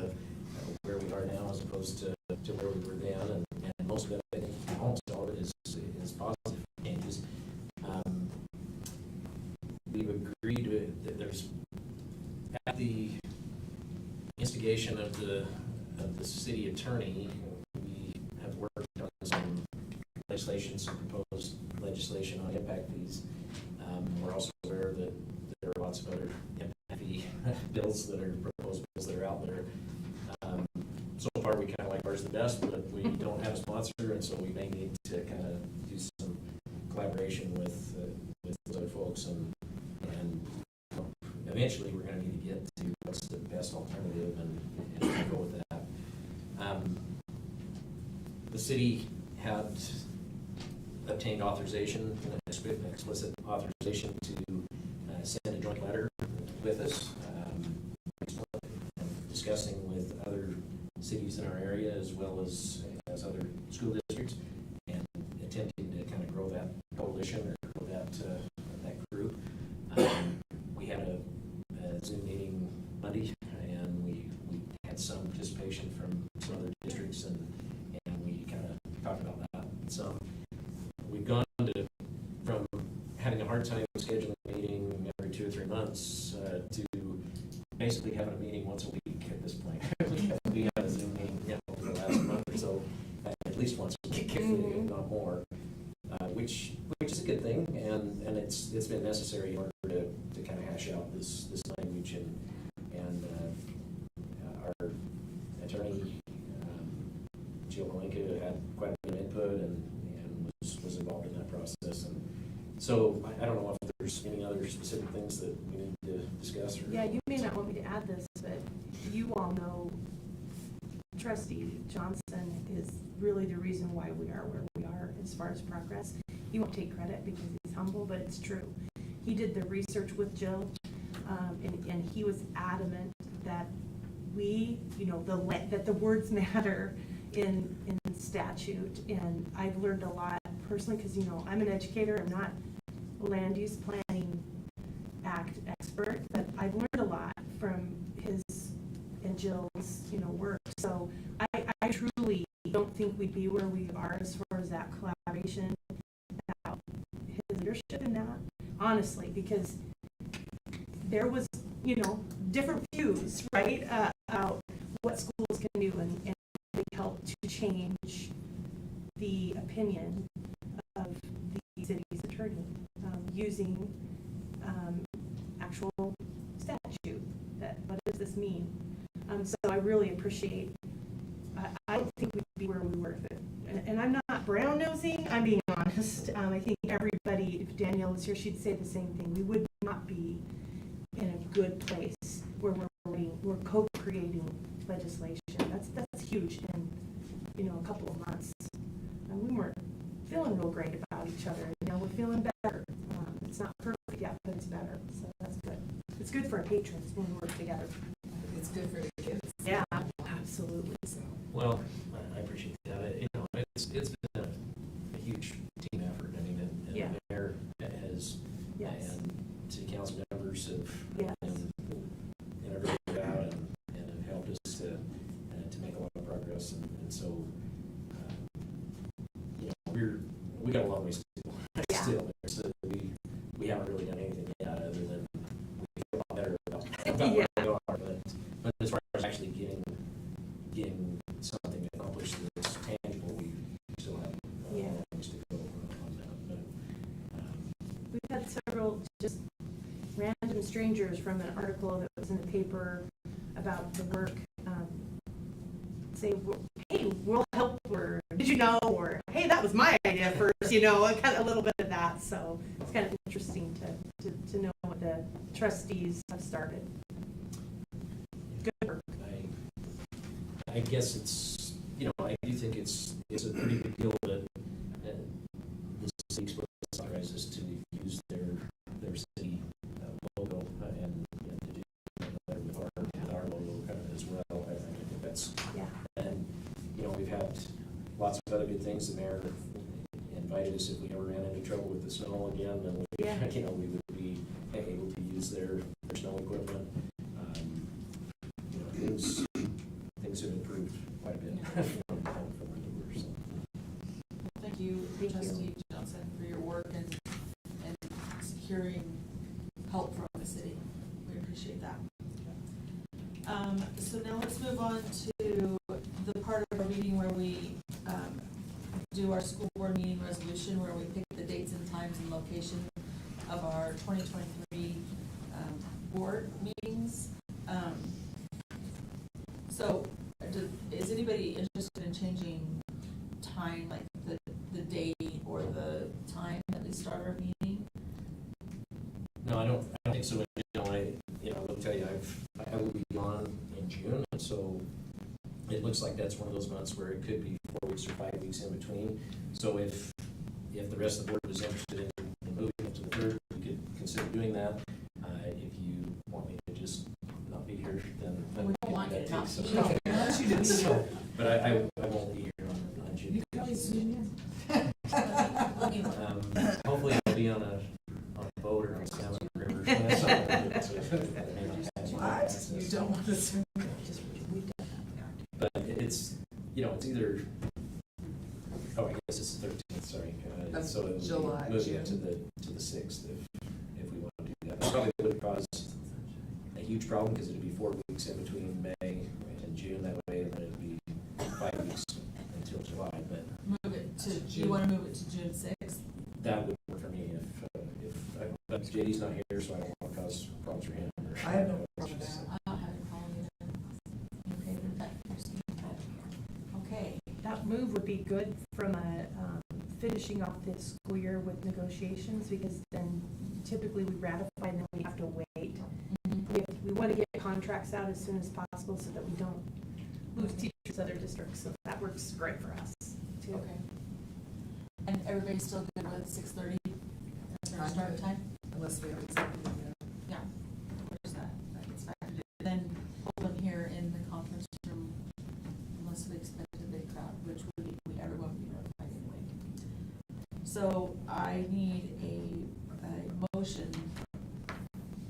where we are now as opposed to where we were then, and most of it, I think, almost all of it is positive changes. We've agreed that there's, at the instigation of the city attorney, we have worked on some legislation, some proposed legislation on impact fees. We're also aware that there are lots of other impact fee bills that are proposed bills that are out there. So far, we kind of like ours the best, but we don't have a sponsor, and so we may need to kind of do some collaboration with those other folks, and eventually we're going to need to get to what's the best alternative and go with that. The city had obtained authorization, explicit authorization to send a joint letter with us, discussing with other cities in our area as well as other school districts, and attempting to kind of grow that coalition or grow that group. We had a Zoom meeting Monday, and we had some participation from some other districts, and we kind of talked about that. So we've gone from having a hard time scheduling a meeting every 2 or 3 months to basically having a meeting once a week at this point. we have a Zoom meeting over the last month or so, at least once a week, if not more, which is a good thing, and it's been necessary in order to kind of hash out this language, and our attorney Jill Malenka had quite a bit of input and was involved in that process, and so I don't know if there's any other specific things that we need to discuss. Or Yeah, you may not want me to add this, but you all know Trustee Johnson is really the reason why we are where we are as far as progress. He won't take credit because he's humble, but it's true. He did the research with Jill, and he was adamant that that the words matter in statute, and I've learned a lot personally because I'm an educator. I'm not a land use planning act expert, but I've learned a lot from his and Jill's work. So I truly don't think we'd be where we are as far as that collaboration without his leadership in that, honestly, because there was different views, right, about what schools can do, and they help to change the opinion of the city's attorney using actual statute. What does this mean? So I really appreciate. I don't think we'd be where we were if it, and I'm not brown nosing. I'm being honest. I think everybody, if Danielle was here, she'd say the same thing. We would not be in a good place where we're co-creating legislation. That's huge in a couple of months. And we weren't feeling real great about each other. Now we're feeling better. It's not perfect yet, but it's better. So that's good. It's good for our patrons when we work together. It's good for the kids. Yeah, absolutely. So. Well, I appreciate that. It's been a huge team effort. I mean, and yeah. the mayor has, yes. and us, and so, you know, we got a long ways to go. Still, we haven't really done anything yet, other than we feel a lot better about where we are, but as far as actually getting something accomplished that's tangible, we still have things to go on that. But, we've had several just random strangers from an article that was in the paper about the work say, hey, we'll help, or did you know, or hey, that was my idea first, you know, kind of a little bit of that. So it's kind of interesting to know what the trustees have started. Good work. I guess it's, you know, I do think it's a pretty big deal that the city explicitly authorizes to use their city logo and to do with our logo as well. I think that's, and you know, we've had lots of other good things. The mayor invited us if we ever ran into trouble with the snow again, then we, you know, we would be able to use their snow equipment. You know, things have improved quite a bit from where they were. So. Thank you, Trustee Johnson, for your work and securing help from the city. We appreciate that. So now let's move on to the part of our meeting where we do our school board meeting resolution, where we pick the dates and times and location of our 2023 board meetings. So is anybody interested in changing time, like the date or the time that we start our meeting? No, I don't think so. I will tell you, I will be gone in June, and so it looks like that's one of those months where it could be 4 weeks or 5 weeks in between. So if the rest of the board is interested in moving it to the 3rd, we could consider doing that. If you want me to just not be here, then we don't want you to not be here. So, but I won't be here on June. You can always zoom in. Hopefully I'll be on a boat or on Salmon River. What? You don't want to zoom in. But it's, you know, it's either, I guess it's the 13th, sorry. So it July, moving it to the 6th if we want to do that. That probably would cause a huge problem because it'd be 4 weeks in between May and June that way, and then it'd be 5 weeks until July. But move it to, you want to move it to June 6th? That would work for me but JD's not here, so I don't want to cause problems for him. I have no problem with that. I don't have a problem either. Okay with that, Christine? Okay. That move would be good from a finishing off this school year with negotiations, because then typically we ratify and then we have to wait. We want to get contracts out as soon as possible so that we don't lose teachers to other districts. So that works great for us too. Okay. And everybody's still good with 6:30? That's our start time? Unless we have executive. Yeah. Where's that? That gets factored in. Then hold them here in the conference room unless we expect a big crowd, which everyone would be notified anyway. So I need a motion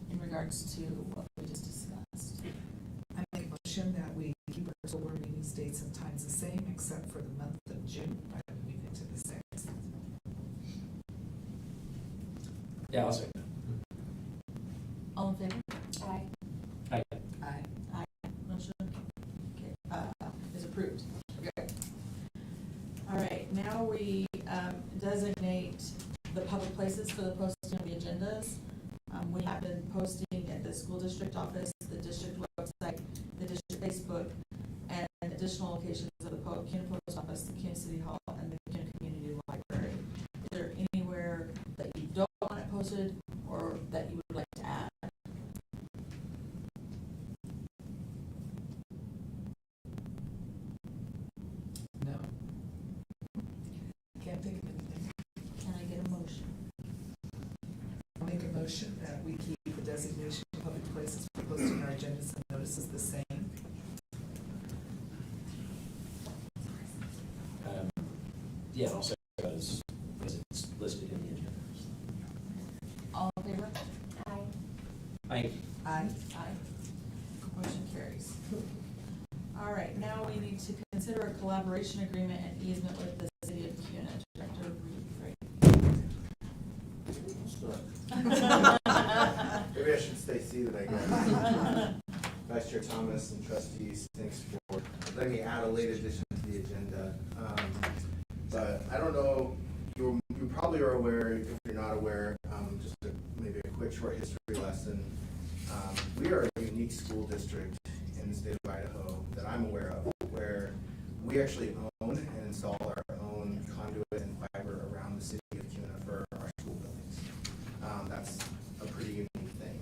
in regards to what we just discussed. I make a motion that we keep our school board meetings dates and times the same, except for the month of June, by moving it to the 6th. Yeah, I'll say that. All in favor? Aye. Aye. Aye. Aye. Motion is approved. Okay. All right, now we designate the public places for the posting of the agendas. We have been posting at the school district office, the district website, the district Facebook, and additional locations of the Kuna Post Office, the Kuna City Hall, and the Kuna Community Library. Is there anywhere that you don't want it posted or that you would like to add? No. Can't think of anything. Can I get a motion? I'll make a motion that we keep the designation of public places for posting our agendas and notices the same. Yeah, I'll say that as it's listed in the agenda. All in favor? Aye. Aye. Aye. Aye. Motion carries. All right, now we need to consider a collaboration agreement and easement with the city of Kuna. Director Maybe I should stay seated, I guess. Vice Chair Thomas and trustees, thanks for letting me add a late addition to the agenda. But I don't know, you probably are aware, if you're not aware, just maybe a quick short history lesson. We are a unique school district in the state of Idaho that I'm aware of, where we actually own and install our own conduit and fiber around the city of Kuna for our school buildings. That's a pretty unique thing.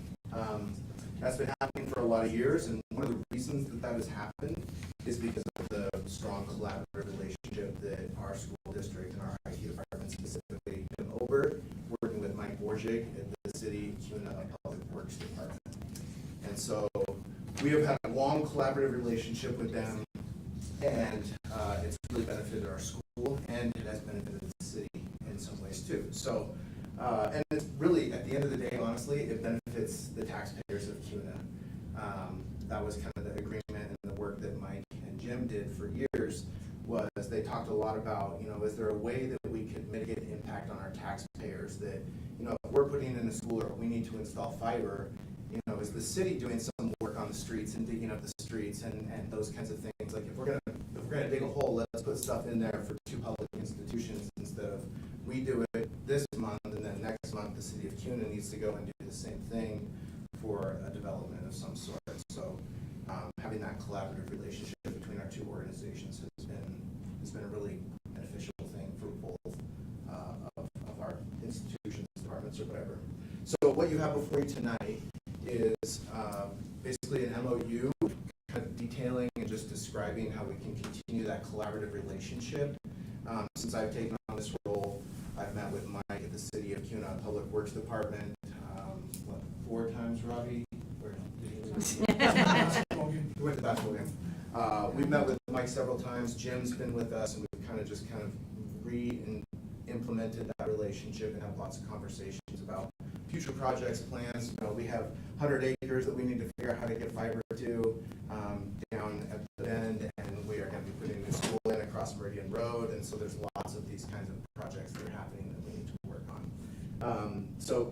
That's been happening for a lot of years, and one of the reasons that has happened is because of the strong collaborative relationship that our school district and our IT department, specifically Tim Ober, working with Mike Borjig at the City Kuna Public Works Department. And so we have had a long collaborative relationship with them, and it's really benefited our school, and it has benefited the city in some ways too. So, and it's really, at the end of the day, honestly, it benefits the taxpayers of Kuna. That was kind of the agreement and the work that Mike and Jim did for years, was they talked a lot about, is there a way that we could mitigate the impact on our taxpayers that, if we're putting in a school or we need to install fiber, is the city doing some work on the streets and digging up the streets and those kinds of things? Like if we're gonna dig a hole, let's put stuff in there for two public institutions instead of we do it this month and then next month the city of Kuna needs to go and do the same thing for a development of some sort. So having that collaborative relationship between our two organizations has been a really beneficial thing for both of our institutions, departments, or whatever. So what you have before you tonight is basically an MOU kind of detailing and just describing how we can continue that collaborative relationship. Since I've taken on this role, I've met with Mike at the City of Kuna Public Works Department, 4 times, Robbie? Where did he we went to basketball game. We've met with Mike several times. Jim's been with us, and we've kind of implemented that relationship and have lots of conversations about future projects, plans. We have 100 acres that we need to figure out how to get fiber to down at the bend, and we are going to be putting a new school in across Meridian Road, and so there's lots of these kinds of projects that are happening that we need to work on. So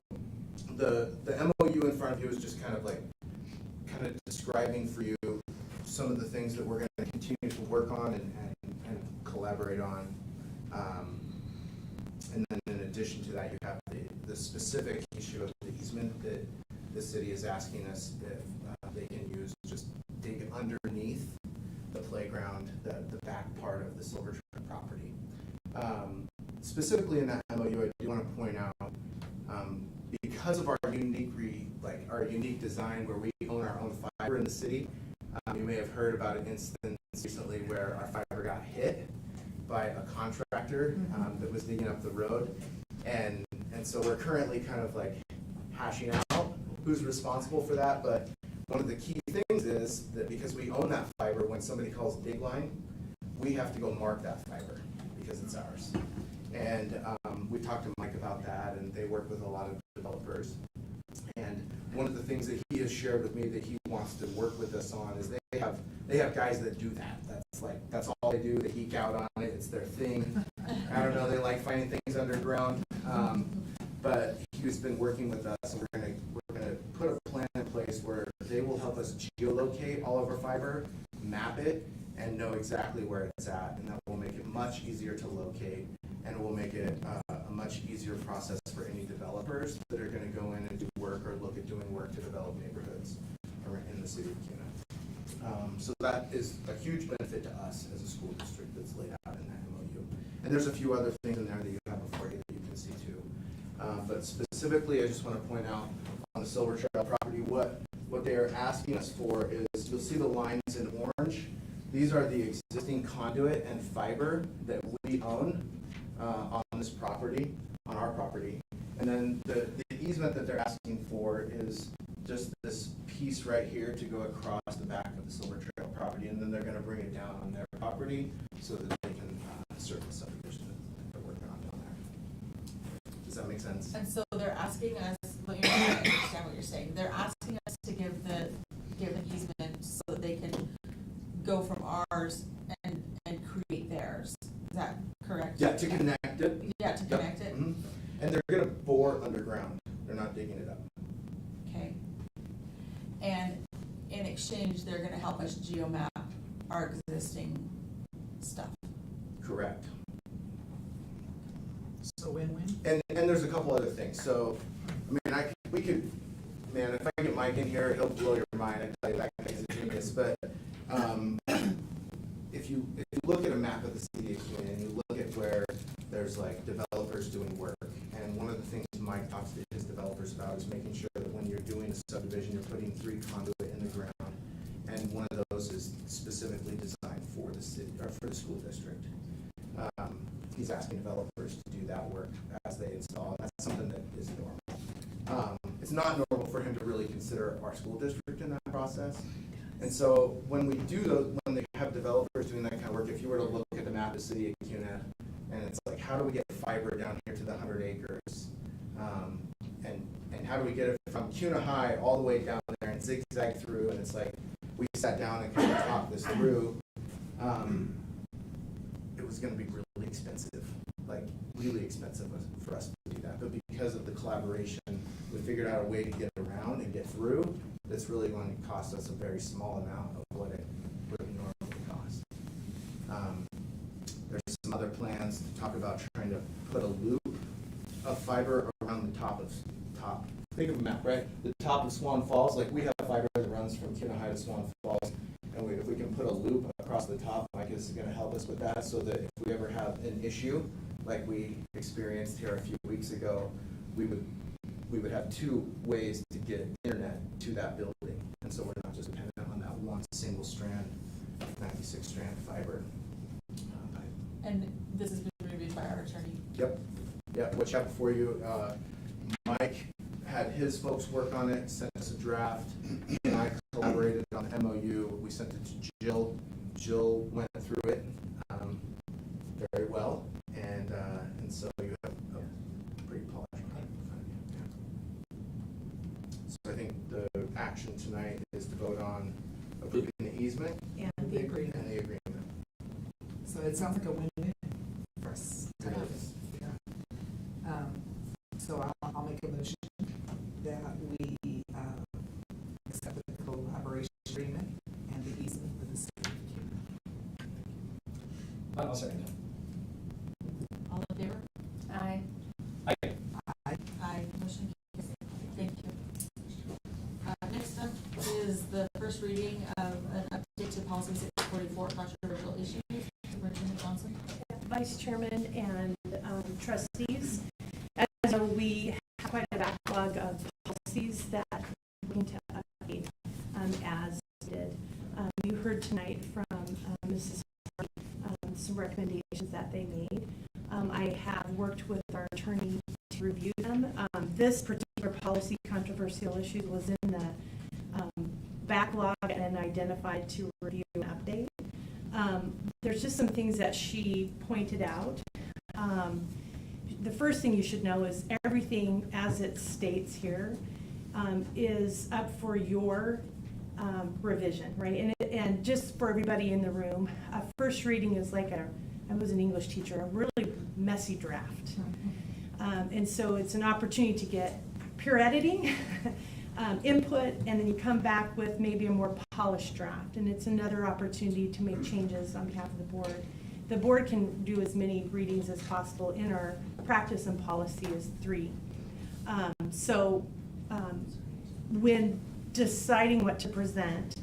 the MOU in front of you is just kind of describing for you some of the things that we're going to continue to work on and collaborate on. And then in addition to that, you have the specific issue of the easement that the city is asking us if they can use, just dig underneath the playground, the back part of the Silvertree property. Specifically in that MOU, I do want to point out, because of our unique design where we own our own fiber in the city, you may have heard about an instance recently where our fiber got hit by a contractor that was digging up the road, and so we're currently kind of hashing out who's responsible for that. But one of the key things is that because we own that fiber, when somebody calls dig line, we have to go mark that fiber because it's ours. And we talked to Mike about that, and they work with a lot of developers. And one of the things that he has shared with me that he wants to work with us on is they have guys that do that. That's all they do. They geek out on it. It's their thing. I don't know. They like finding things underground. But he's been working with us, and we're gonna put a plan in place where they will help us geolocate all of our fiber, map it, and know exactly where it's at, and that will make it much easier to locate, and it will make it a much easier process for any developers that are going to go in and do work or look at doing work to develop neighborhoods in the city of Kuna. So that is a huge benefit to us as a school district that's laid out in that MOU. And there's a few other things in there that you have before you that you can see too. But specifically, I just want to point out on the Silver Trail property, what they are asking us for is, you'll see the lines in orange. These are the existing conduit and fiber that we own on this property, on our property. And then the easement that they're asking for is just this piece right here to go across the back of the Silver Trail property, and then they're going to bring it down on their property so that they can serve the subdivision that they're working on down there. Does that make sense? And so they're asking us, but you're not going to understand what you're saying. They're asking us to give an easement so that they can go from ours and to connect it. Yeah, to Yep. connect it. Mhm. And they're gonna bore underground. They're not digging it up. Okay. And in exchange, they're gonna help us geomap our existing stuff. Correct. So win-win? And there's a couple other things. So, I mean, we could, man, if I get Mike in here, he'll blow your mind. I tell you, that guy's a genius. But if you look at a map of the city of Kuna and you look at where there's like developers doing work, and one of the things Mike talks to his developers about is making sure that when you're doing a subdivision, you're putting 3 conduit in the ground, and one of those is specifically designed for the city or for the school district. He's asking developers to do that work as they install. That's something that is normal. It's not normal for him to really consider our school district in that process. And so when we do those, when they have developers doing that kind of work, if you were to look at the map of the city of Kuna, and it's like, how do we get fiber down here to the 100 acres? And how do we get it from Kuna High all the way down there and zigzag through? And it's like, we sat down and kind of talked this through. It was going to be really expensive, like really expensive for us to do that. But because of the collaboration, we figured out a way to get around and get through. That's really going to cost us a very small amount of what it would normally cost. There's some other plans to talk about trying to put a loop of fiber around the top. Think of a map, right? The top of Swan Falls, like we have fiber that runs from Kuna High to Swan Falls, and if we can put a loop across the top, Mike is going to help us with that, so that if we ever have an issue, like we experienced here a few weeks ago, we would have 2 ways to get internet to that building, and so we're not just dependent on that one single strand, 96 strand fiber. And this has been reviewed by our attorney. Yep. Yeah, what you have before you, Mike had his folks work on it, sent us a draft. He and I collaborated on the MOU. We sent it to Jill. Jill went through it very well, and so you have a pretty polished plan in front of you. So I think the action tonight is to vote on approving the easement And the agreement. And the agreement. So it sounds like a win-win for us. It is. Yeah. So I'll make a motion that we accept the collaboration agreement and the easement with the city of Kuna. I'll second that. All in favor? Aye. Aye. Aye. Motion carries. Thank you. Next up is the first reading of an update to policy 644, controversial issues. Superintendent Johnson. Vice Chairman and trustees, as you know, we have quite a backlog of policies that we're going to update as needed. You heard tonight from Mrs. some recommendations that they made. I have worked with our attorney to review them. This particular policy controversial issue was in the backlog and identified to review and update. There's just some things that she pointed out. The first thing you should know is everything as it states here is up for your revision, right? And just for everybody in the room, a first reading is like I was an English teacher, a really messy draft. And so it's an opportunity to get peer editing, input, and then you come back with maybe a more polished draft. And it's another opportunity to make changes on behalf of the board. The board can do as many readings as possible. In our practice and policy is 3. When deciding what to present,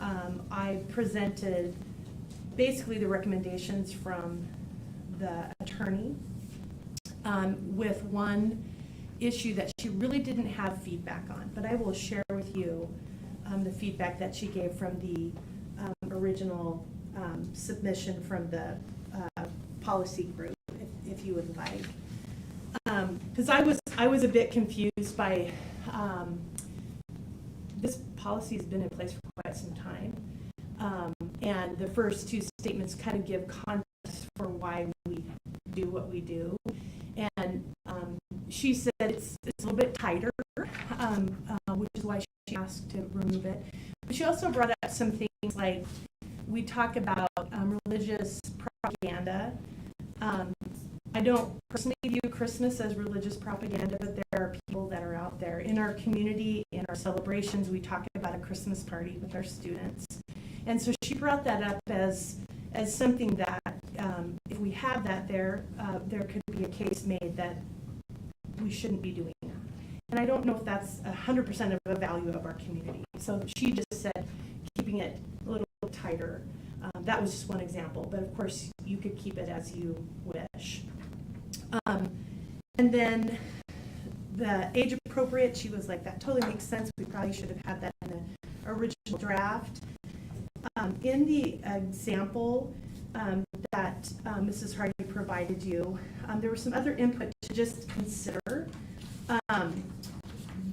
I presented basically the recommendations from the attorney with one issue that she really didn't have feedback on, but I will share with you the feedback that she gave from the original submission from the policy group, if you would like. Because I was a bit confused by this policy has been in place for quite some time, and the first 2 statements kind of give context for why we do what we do. And she said it's a little bit tighter, which is why she asked to remove it. But she also brought up some things like we talk about religious propaganda. I don't personally view Christmas as religious propaganda, but there are people that are out there. In our community, in our celebrations, we talk about a Christmas party with our students. And so she brought that up as something that if we have that there could be a case made that we shouldn't be doing that. And I don't know if that's 100% of the value of our community. So she just said keeping it a little tighter. That was just one example, but of course you could keep it as you wish. And then the age appropriate, she was like, that totally makes sense. We probably should have had that in the original draft. In the example that Mrs. Hardy provided you, there was some other input to just consider.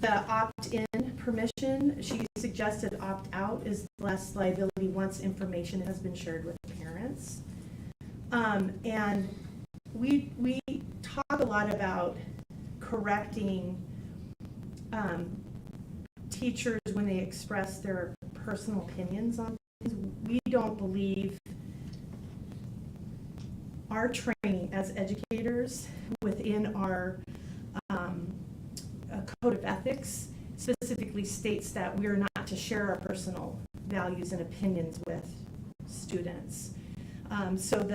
The opt-in permission, she suggested opt-out is less liability once information has been shared with parents. And we talk a lot about correcting teachers when they express their personal opinions on things. We don't believe our training as educators within our code of ethics specifically states that we're not to share our personal values and opinions with students. So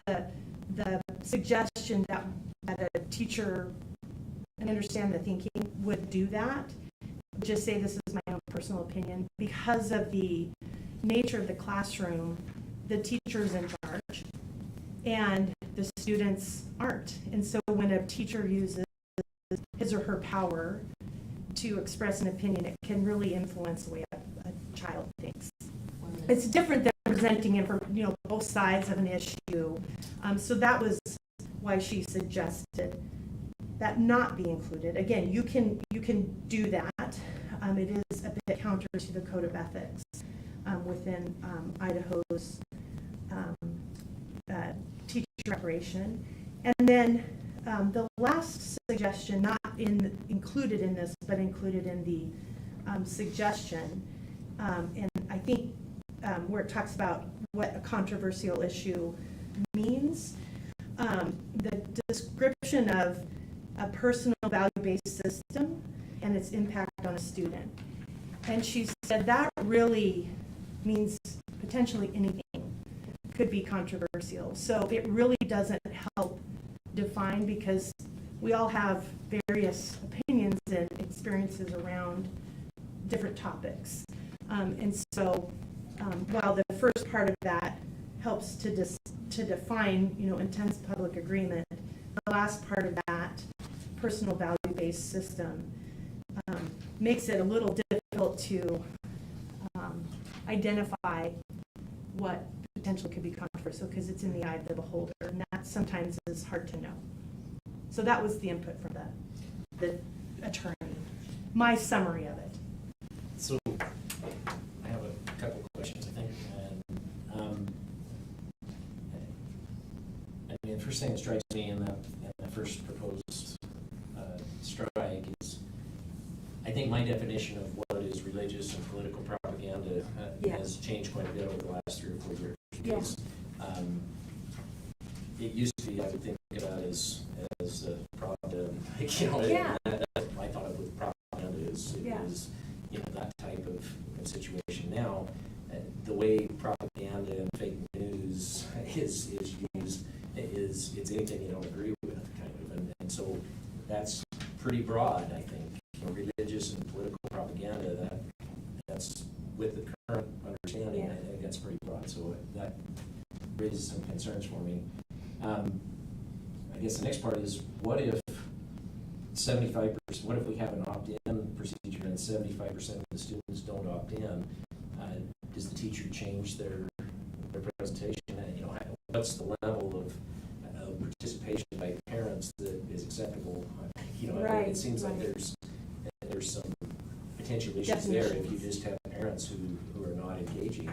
the suggestion that a teacher, and understand the thinking, would do that, just say this is my own personal opinion, because of the nature of the classroom, the teacher's in charge and the students aren't. And so when a teacher uses his or her power to express an opinion, it can really influence the way a child thinks. It's different than presenting both sides of an issue. So that was why she suggested that not be included. Again, you can do that. It is a bit counter to the code of ethics within Idaho's teacher preparation. And then the last suggestion, not included in this, but included in the suggestion, and I think where it talks about what a controversial issue means, the description of a personal value-based system and its impact on a student. And she said that really means potentially anything could be controversial. So it really doesn't help define, because we all have various opinions and experiences around different topics. And so while the first part of that helps to define, intense public agreement, the last part of that, personal value-based system, makes it a little difficult to identify what potentially could be controversial, because it's in the eye of the beholder, and that sometimes is hard to know. So that was the input from the attorney. My summary of it. So I have a couple of questions, I think. The first thing that strikes me in that first proposed strike is, I think my definition of what is religious and political propaganda has changed quite a bit over the last 3 or 4 years. Because, it used to be, I would think about it as propaganda, I thought of with propaganda is that type of situation. Now, the way propaganda and fake news is used it's anything you don't agree with, kind of, and so that's pretty broad, I think. Religious and political propaganda, that's with the current understanding, I think that's pretty broad. So that raises some concerns for me. I guess the next part is, what if 75%? What if we have an opt-in procedure and 75% of the students don't opt in? Does the teacher change their presentation? What's the level of participation by parents that is acceptable? It seems like there's some potential issues there if you just have parents who are not engaging.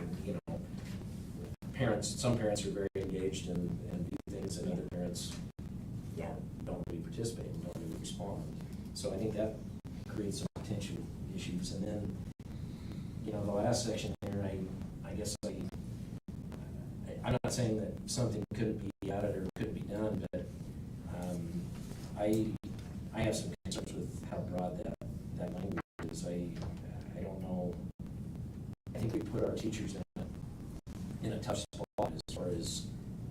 Some parents are very engaged and do things, and other parents don't really participate and don't really respond. So I think that creates some potential issues. And then, the last section here, I guess I'm not saying that something couldn't be added or couldn't be done, but I have some concerns with how broad that language is. I don't know. I think we put our teachers in a tough spot as far as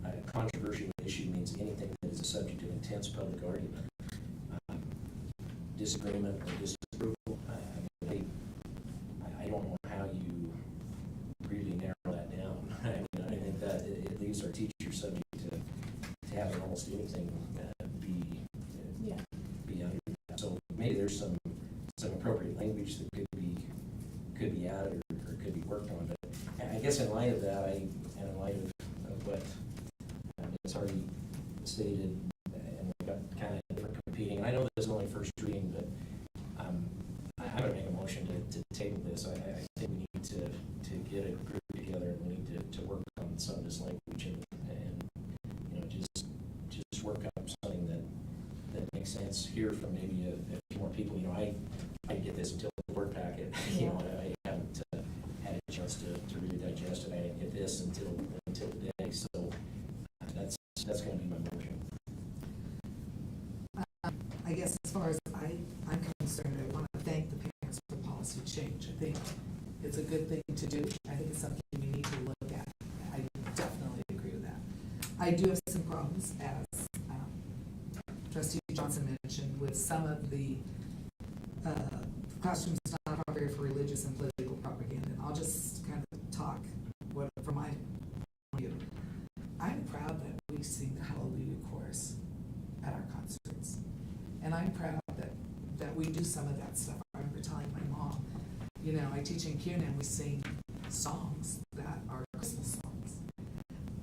a controversial issue means anything that is a subject of intense public argument, disagreement or disapproval. I don't know how you really narrow that down. I think that it leaves our teachers subject to having almost anything be under that. So maybe there's some appropriate language that could be added or could be worked on. But I guess in light of that, and in light of what it's already stated, and we've got kind of different competing, and I know this is only first reading, but I'm going to make a motion to table this. I think we need to get a group together, and we need to work on some of this language and just work up something that makes sense. Hear from maybe a few more people. I didn't get this until the board packet. I haven't had a chance to really digest it. I didn't get this until today. So that's going to be my motion. I guess as far as I'm concerned, I want to thank the parents for the policy change. I think it's a good thing to do. I think it's something we need to look at. I definitely agree with that. I do have some problems, as Trustee Johnson mentioned, with some of the classrooms not appropriate for religious and political propaganda. And I'll just kind of talk from my point of view. I'm proud that we sing the Hallelujah chorus at our concerts. And I'm proud that we do some of that stuff. I remember telling my mom, I teach in Kuna and we sing songs that are Christmas songs.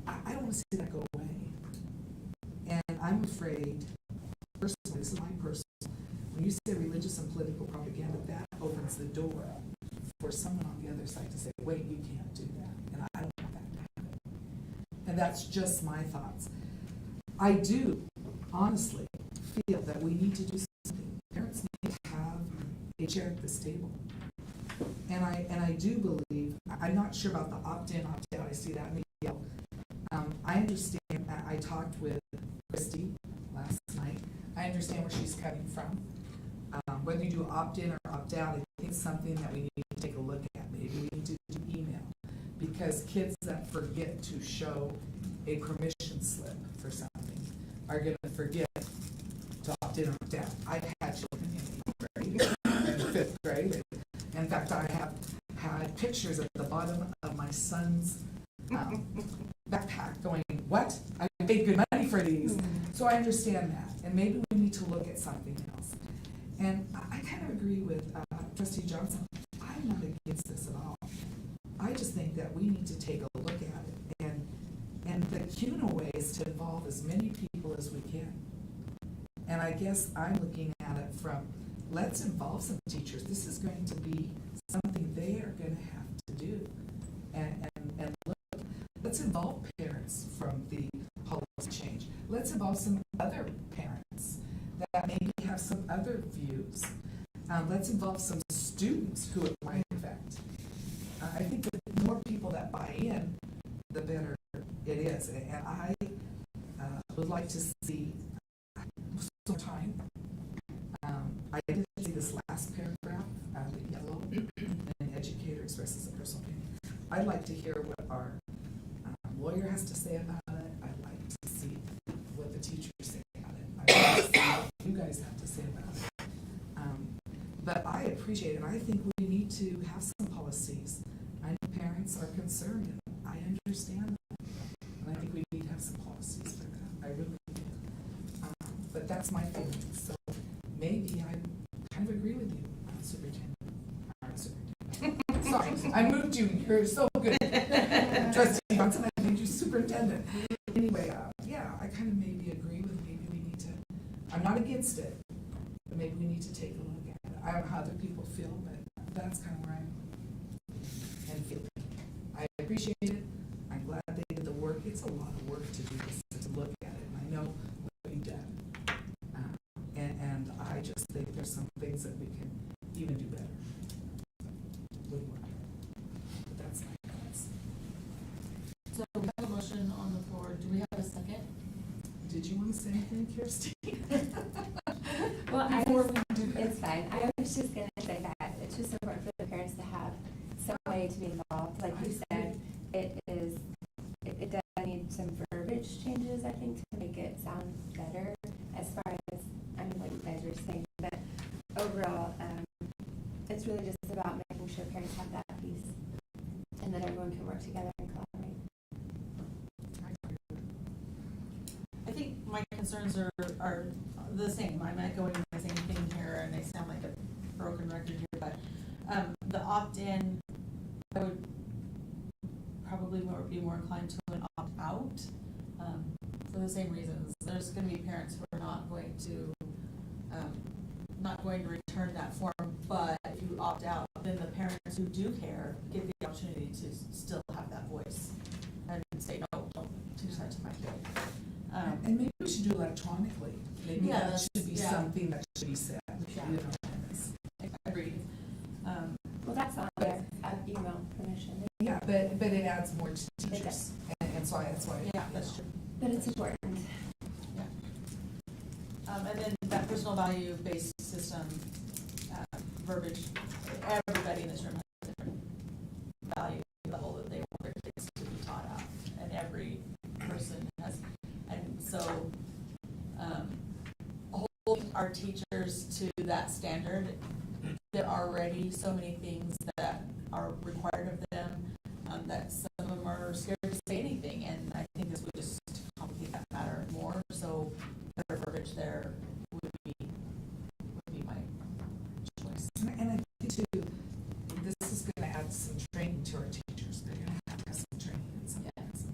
I don't want to see that go away. And I'm afraid, personally, this is my personal, when you say religious and political propaganda, that opens the door for someone on the other side to say, wait, you can't do that. And I don't want that to happen. And that's just my thoughts. I do, honestly, feel that we need to do something. Parents need to have a chair at this table. And I do believe, I'm not sure about the opt-in, opt-out, I see that in the yellow. I understand, I talked with Christy last night. I understand where she's coming from. Whether you do opt-in or opt-out, I think it's something that we need to take a look at. Maybe we need to do email. Because kids that forget to show a permission slip for something are going to forget to opt in or opt out. I've had children in 8th grade and 5th grade. In fact, I have had pictures at the bottom of my son's backpack going, what? I paid good money for these. So I understand that. And maybe we need to look at something else. And I kind of agree with Trustee Johnson. I'm not against this at all. I just think that we need to take a look at it. And the Kuna way is to involve as many people as we can. And I guess I'm looking at it from, let's involve some teachers. This is going to be something they are going to have to do. And look, let's involve parents from the policy change. Let's involve some other parents that maybe have some other views. Let's involve some students who it might affect. I think the more people that buy in, the better it is. And I would like to see some time. I did see this last paragraph, the yellow, an educator expresses a personal opinion. I'd like to hear what our lawyer has to say about it. I'd like to see what the teachers say about it. I'd like to see what you guys have to say about it. But I appreciate it, and I think we need to have some policies. I know parents are concerned, and I understand that. And I think we need to have some policies for that. I really do. But that's my feeling. So maybe I kind of agree with you, Superintendent. Sorry, I moved you. You're so good. Trustee Johnson, I made you superintendent. Anyway, yeah, I kind of maybe agree with maybe we need to, I'm not against it, but maybe we need to take a look at it. I don't know how other people feel, but that's kind of where I'm and feeling. I appreciate it. I'm glad they did the work. It's a lot of work to do this, to look at it. And I know what you've done. And I just think there's some things that we can even do better. But that's my thoughts. So we have a motion on the floor. Do we have a second? Did you want to say anything, Kirsty? more we can do. It's fine. I was just gonna say that it's just important for the parents to have some way to be involved. Like you said, it does need some verbiage changes, I think, to make it sound better as far as, I mean, what you guys were saying. But overall, it's really just about making sure parents have that piece and that everyone can work together and collaborate. I think my concerns are the same. I'm echoing the same thing here, and they sound like a broken record here, but the opt-in, I would probably be more inclined to an opt-out for the same reasons. There's going to be parents who are not going to return that form, but if you opt out, then the parents who do care get the opportunity to still have that voice and say, no, don't teach that to my kid. And maybe we should do electronically. Maybe Yeah, that should be something that should be said. Yeah. You know. Agreed. Well, that's on there, email permission. Yeah, but it adds more to teachers. And so that's why. Yeah, that's true. But it's important. Yeah. And then that personal value-based system, verbiage, everybody in this room has a different value level that they want their kids to be taught at. And every person has, and so holding our teachers to that standard, there are already so many things that are required of them, that some of them are scared to say anything, and I think this would just complicate that matter more, so better verbiage there would be my choice. And I think too, this is gonna add some training to our teachers. They're gonna have some training in some things.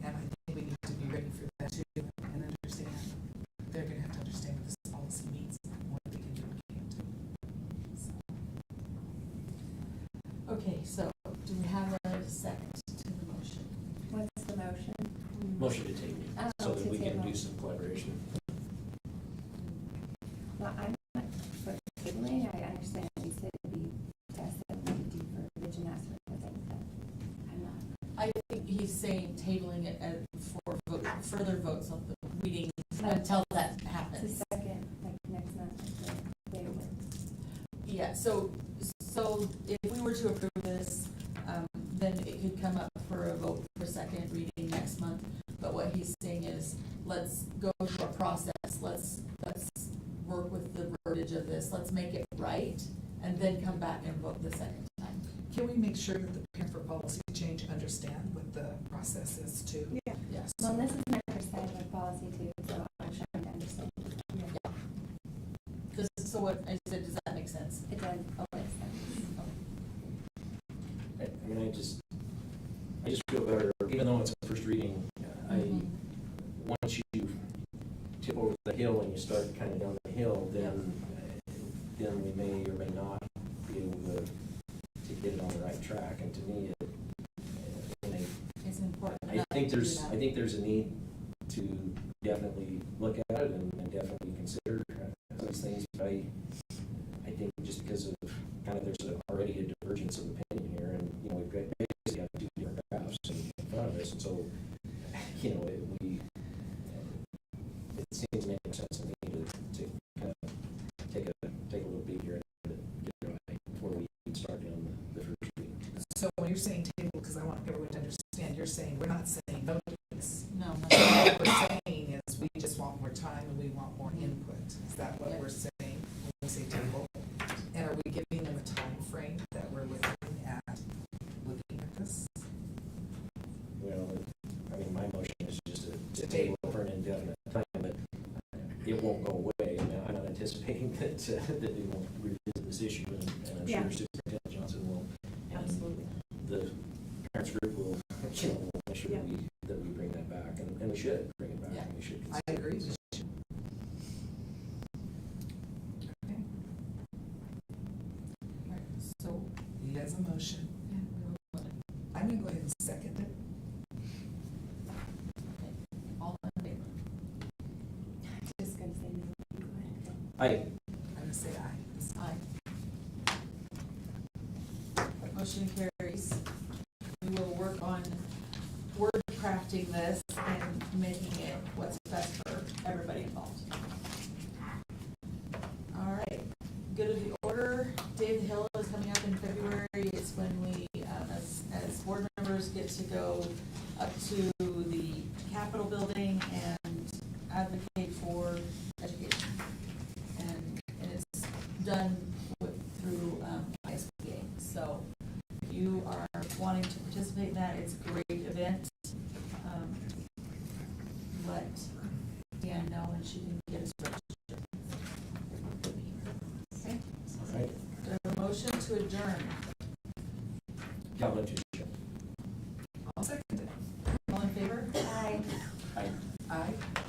And I think we need to be ready for that too and understand. They're gonna have to understand what this policy means and what they can do and can't do. So. Okay, so do we have a second to the motion? What's the motion? Motion to table, so that we can do some collaboration. Well, I'm not for tabling. I understand you said to be tested and do verbiage and that sort of thing, but I'm not. I think he's saying tabling it for further votes on the reading until that happens. The second, like next month, the day of. Yeah, so if we were to approve this, then it could come up for a vote for second reading next month. But what he's saying is, let's go through a process, let's work with the verbiage of this, let's make it right, and then come back and vote the second time. Can we make sure that the parent for policy change understand what the process is too? Yeah. Yes. Well, this is my first time with policy too, so I'm trying to understand. Yeah. So what I said, does that make sense? It does. Oh, makes sense. I mean, I just feel better, even though it's a first reading, once you tip over the hill and you start kind of down the hill, then we may or may not be able to get it on the right track. And to me, It's important. I think there's a need to definitely look at it and definitely consider these things. But I think just because of kind of there's already a divergence of opinion here, and we've got basically got two different graphs in front of us, and so it seems to make sense to me to kind of take a little beat here and get it right before we start down the first reading. So when you're saying table, because I want everyone to understand, you're saying, we're not saying no to this. No. What we're saying is we just want more time and we want more input. Is that what we're saying when we say table? And are we giving them a time frame that we're looking at this? Well, I mean, my motion is just to table for an indefinite time, but it won't go away. I mean, I'm not anticipating that that we won't revisit this issue, and I'm sure Superintendent Johnson will. Absolutely. The parents group will, will make sure that we bring that back, and we should bring it back. Yeah. And we should. I agree. Okay. So He has a motion. I'm going to go ahead and second it. all in favor? Just gonna say no. I'm going to say aye. Aye. Motion carries. We will work on word crafting this and making it what's best for everybody involved. All right. get to go up to the Capitol building and advocate for education. And it's done through ISBA. So if you are wanting to participate in that, it's a great event. Let Dan know and she can get us registered. Okay? All right. Do I have a motion to adjourn? Calvin, to I'll second it. All in favor? Aye. Aye. Aye.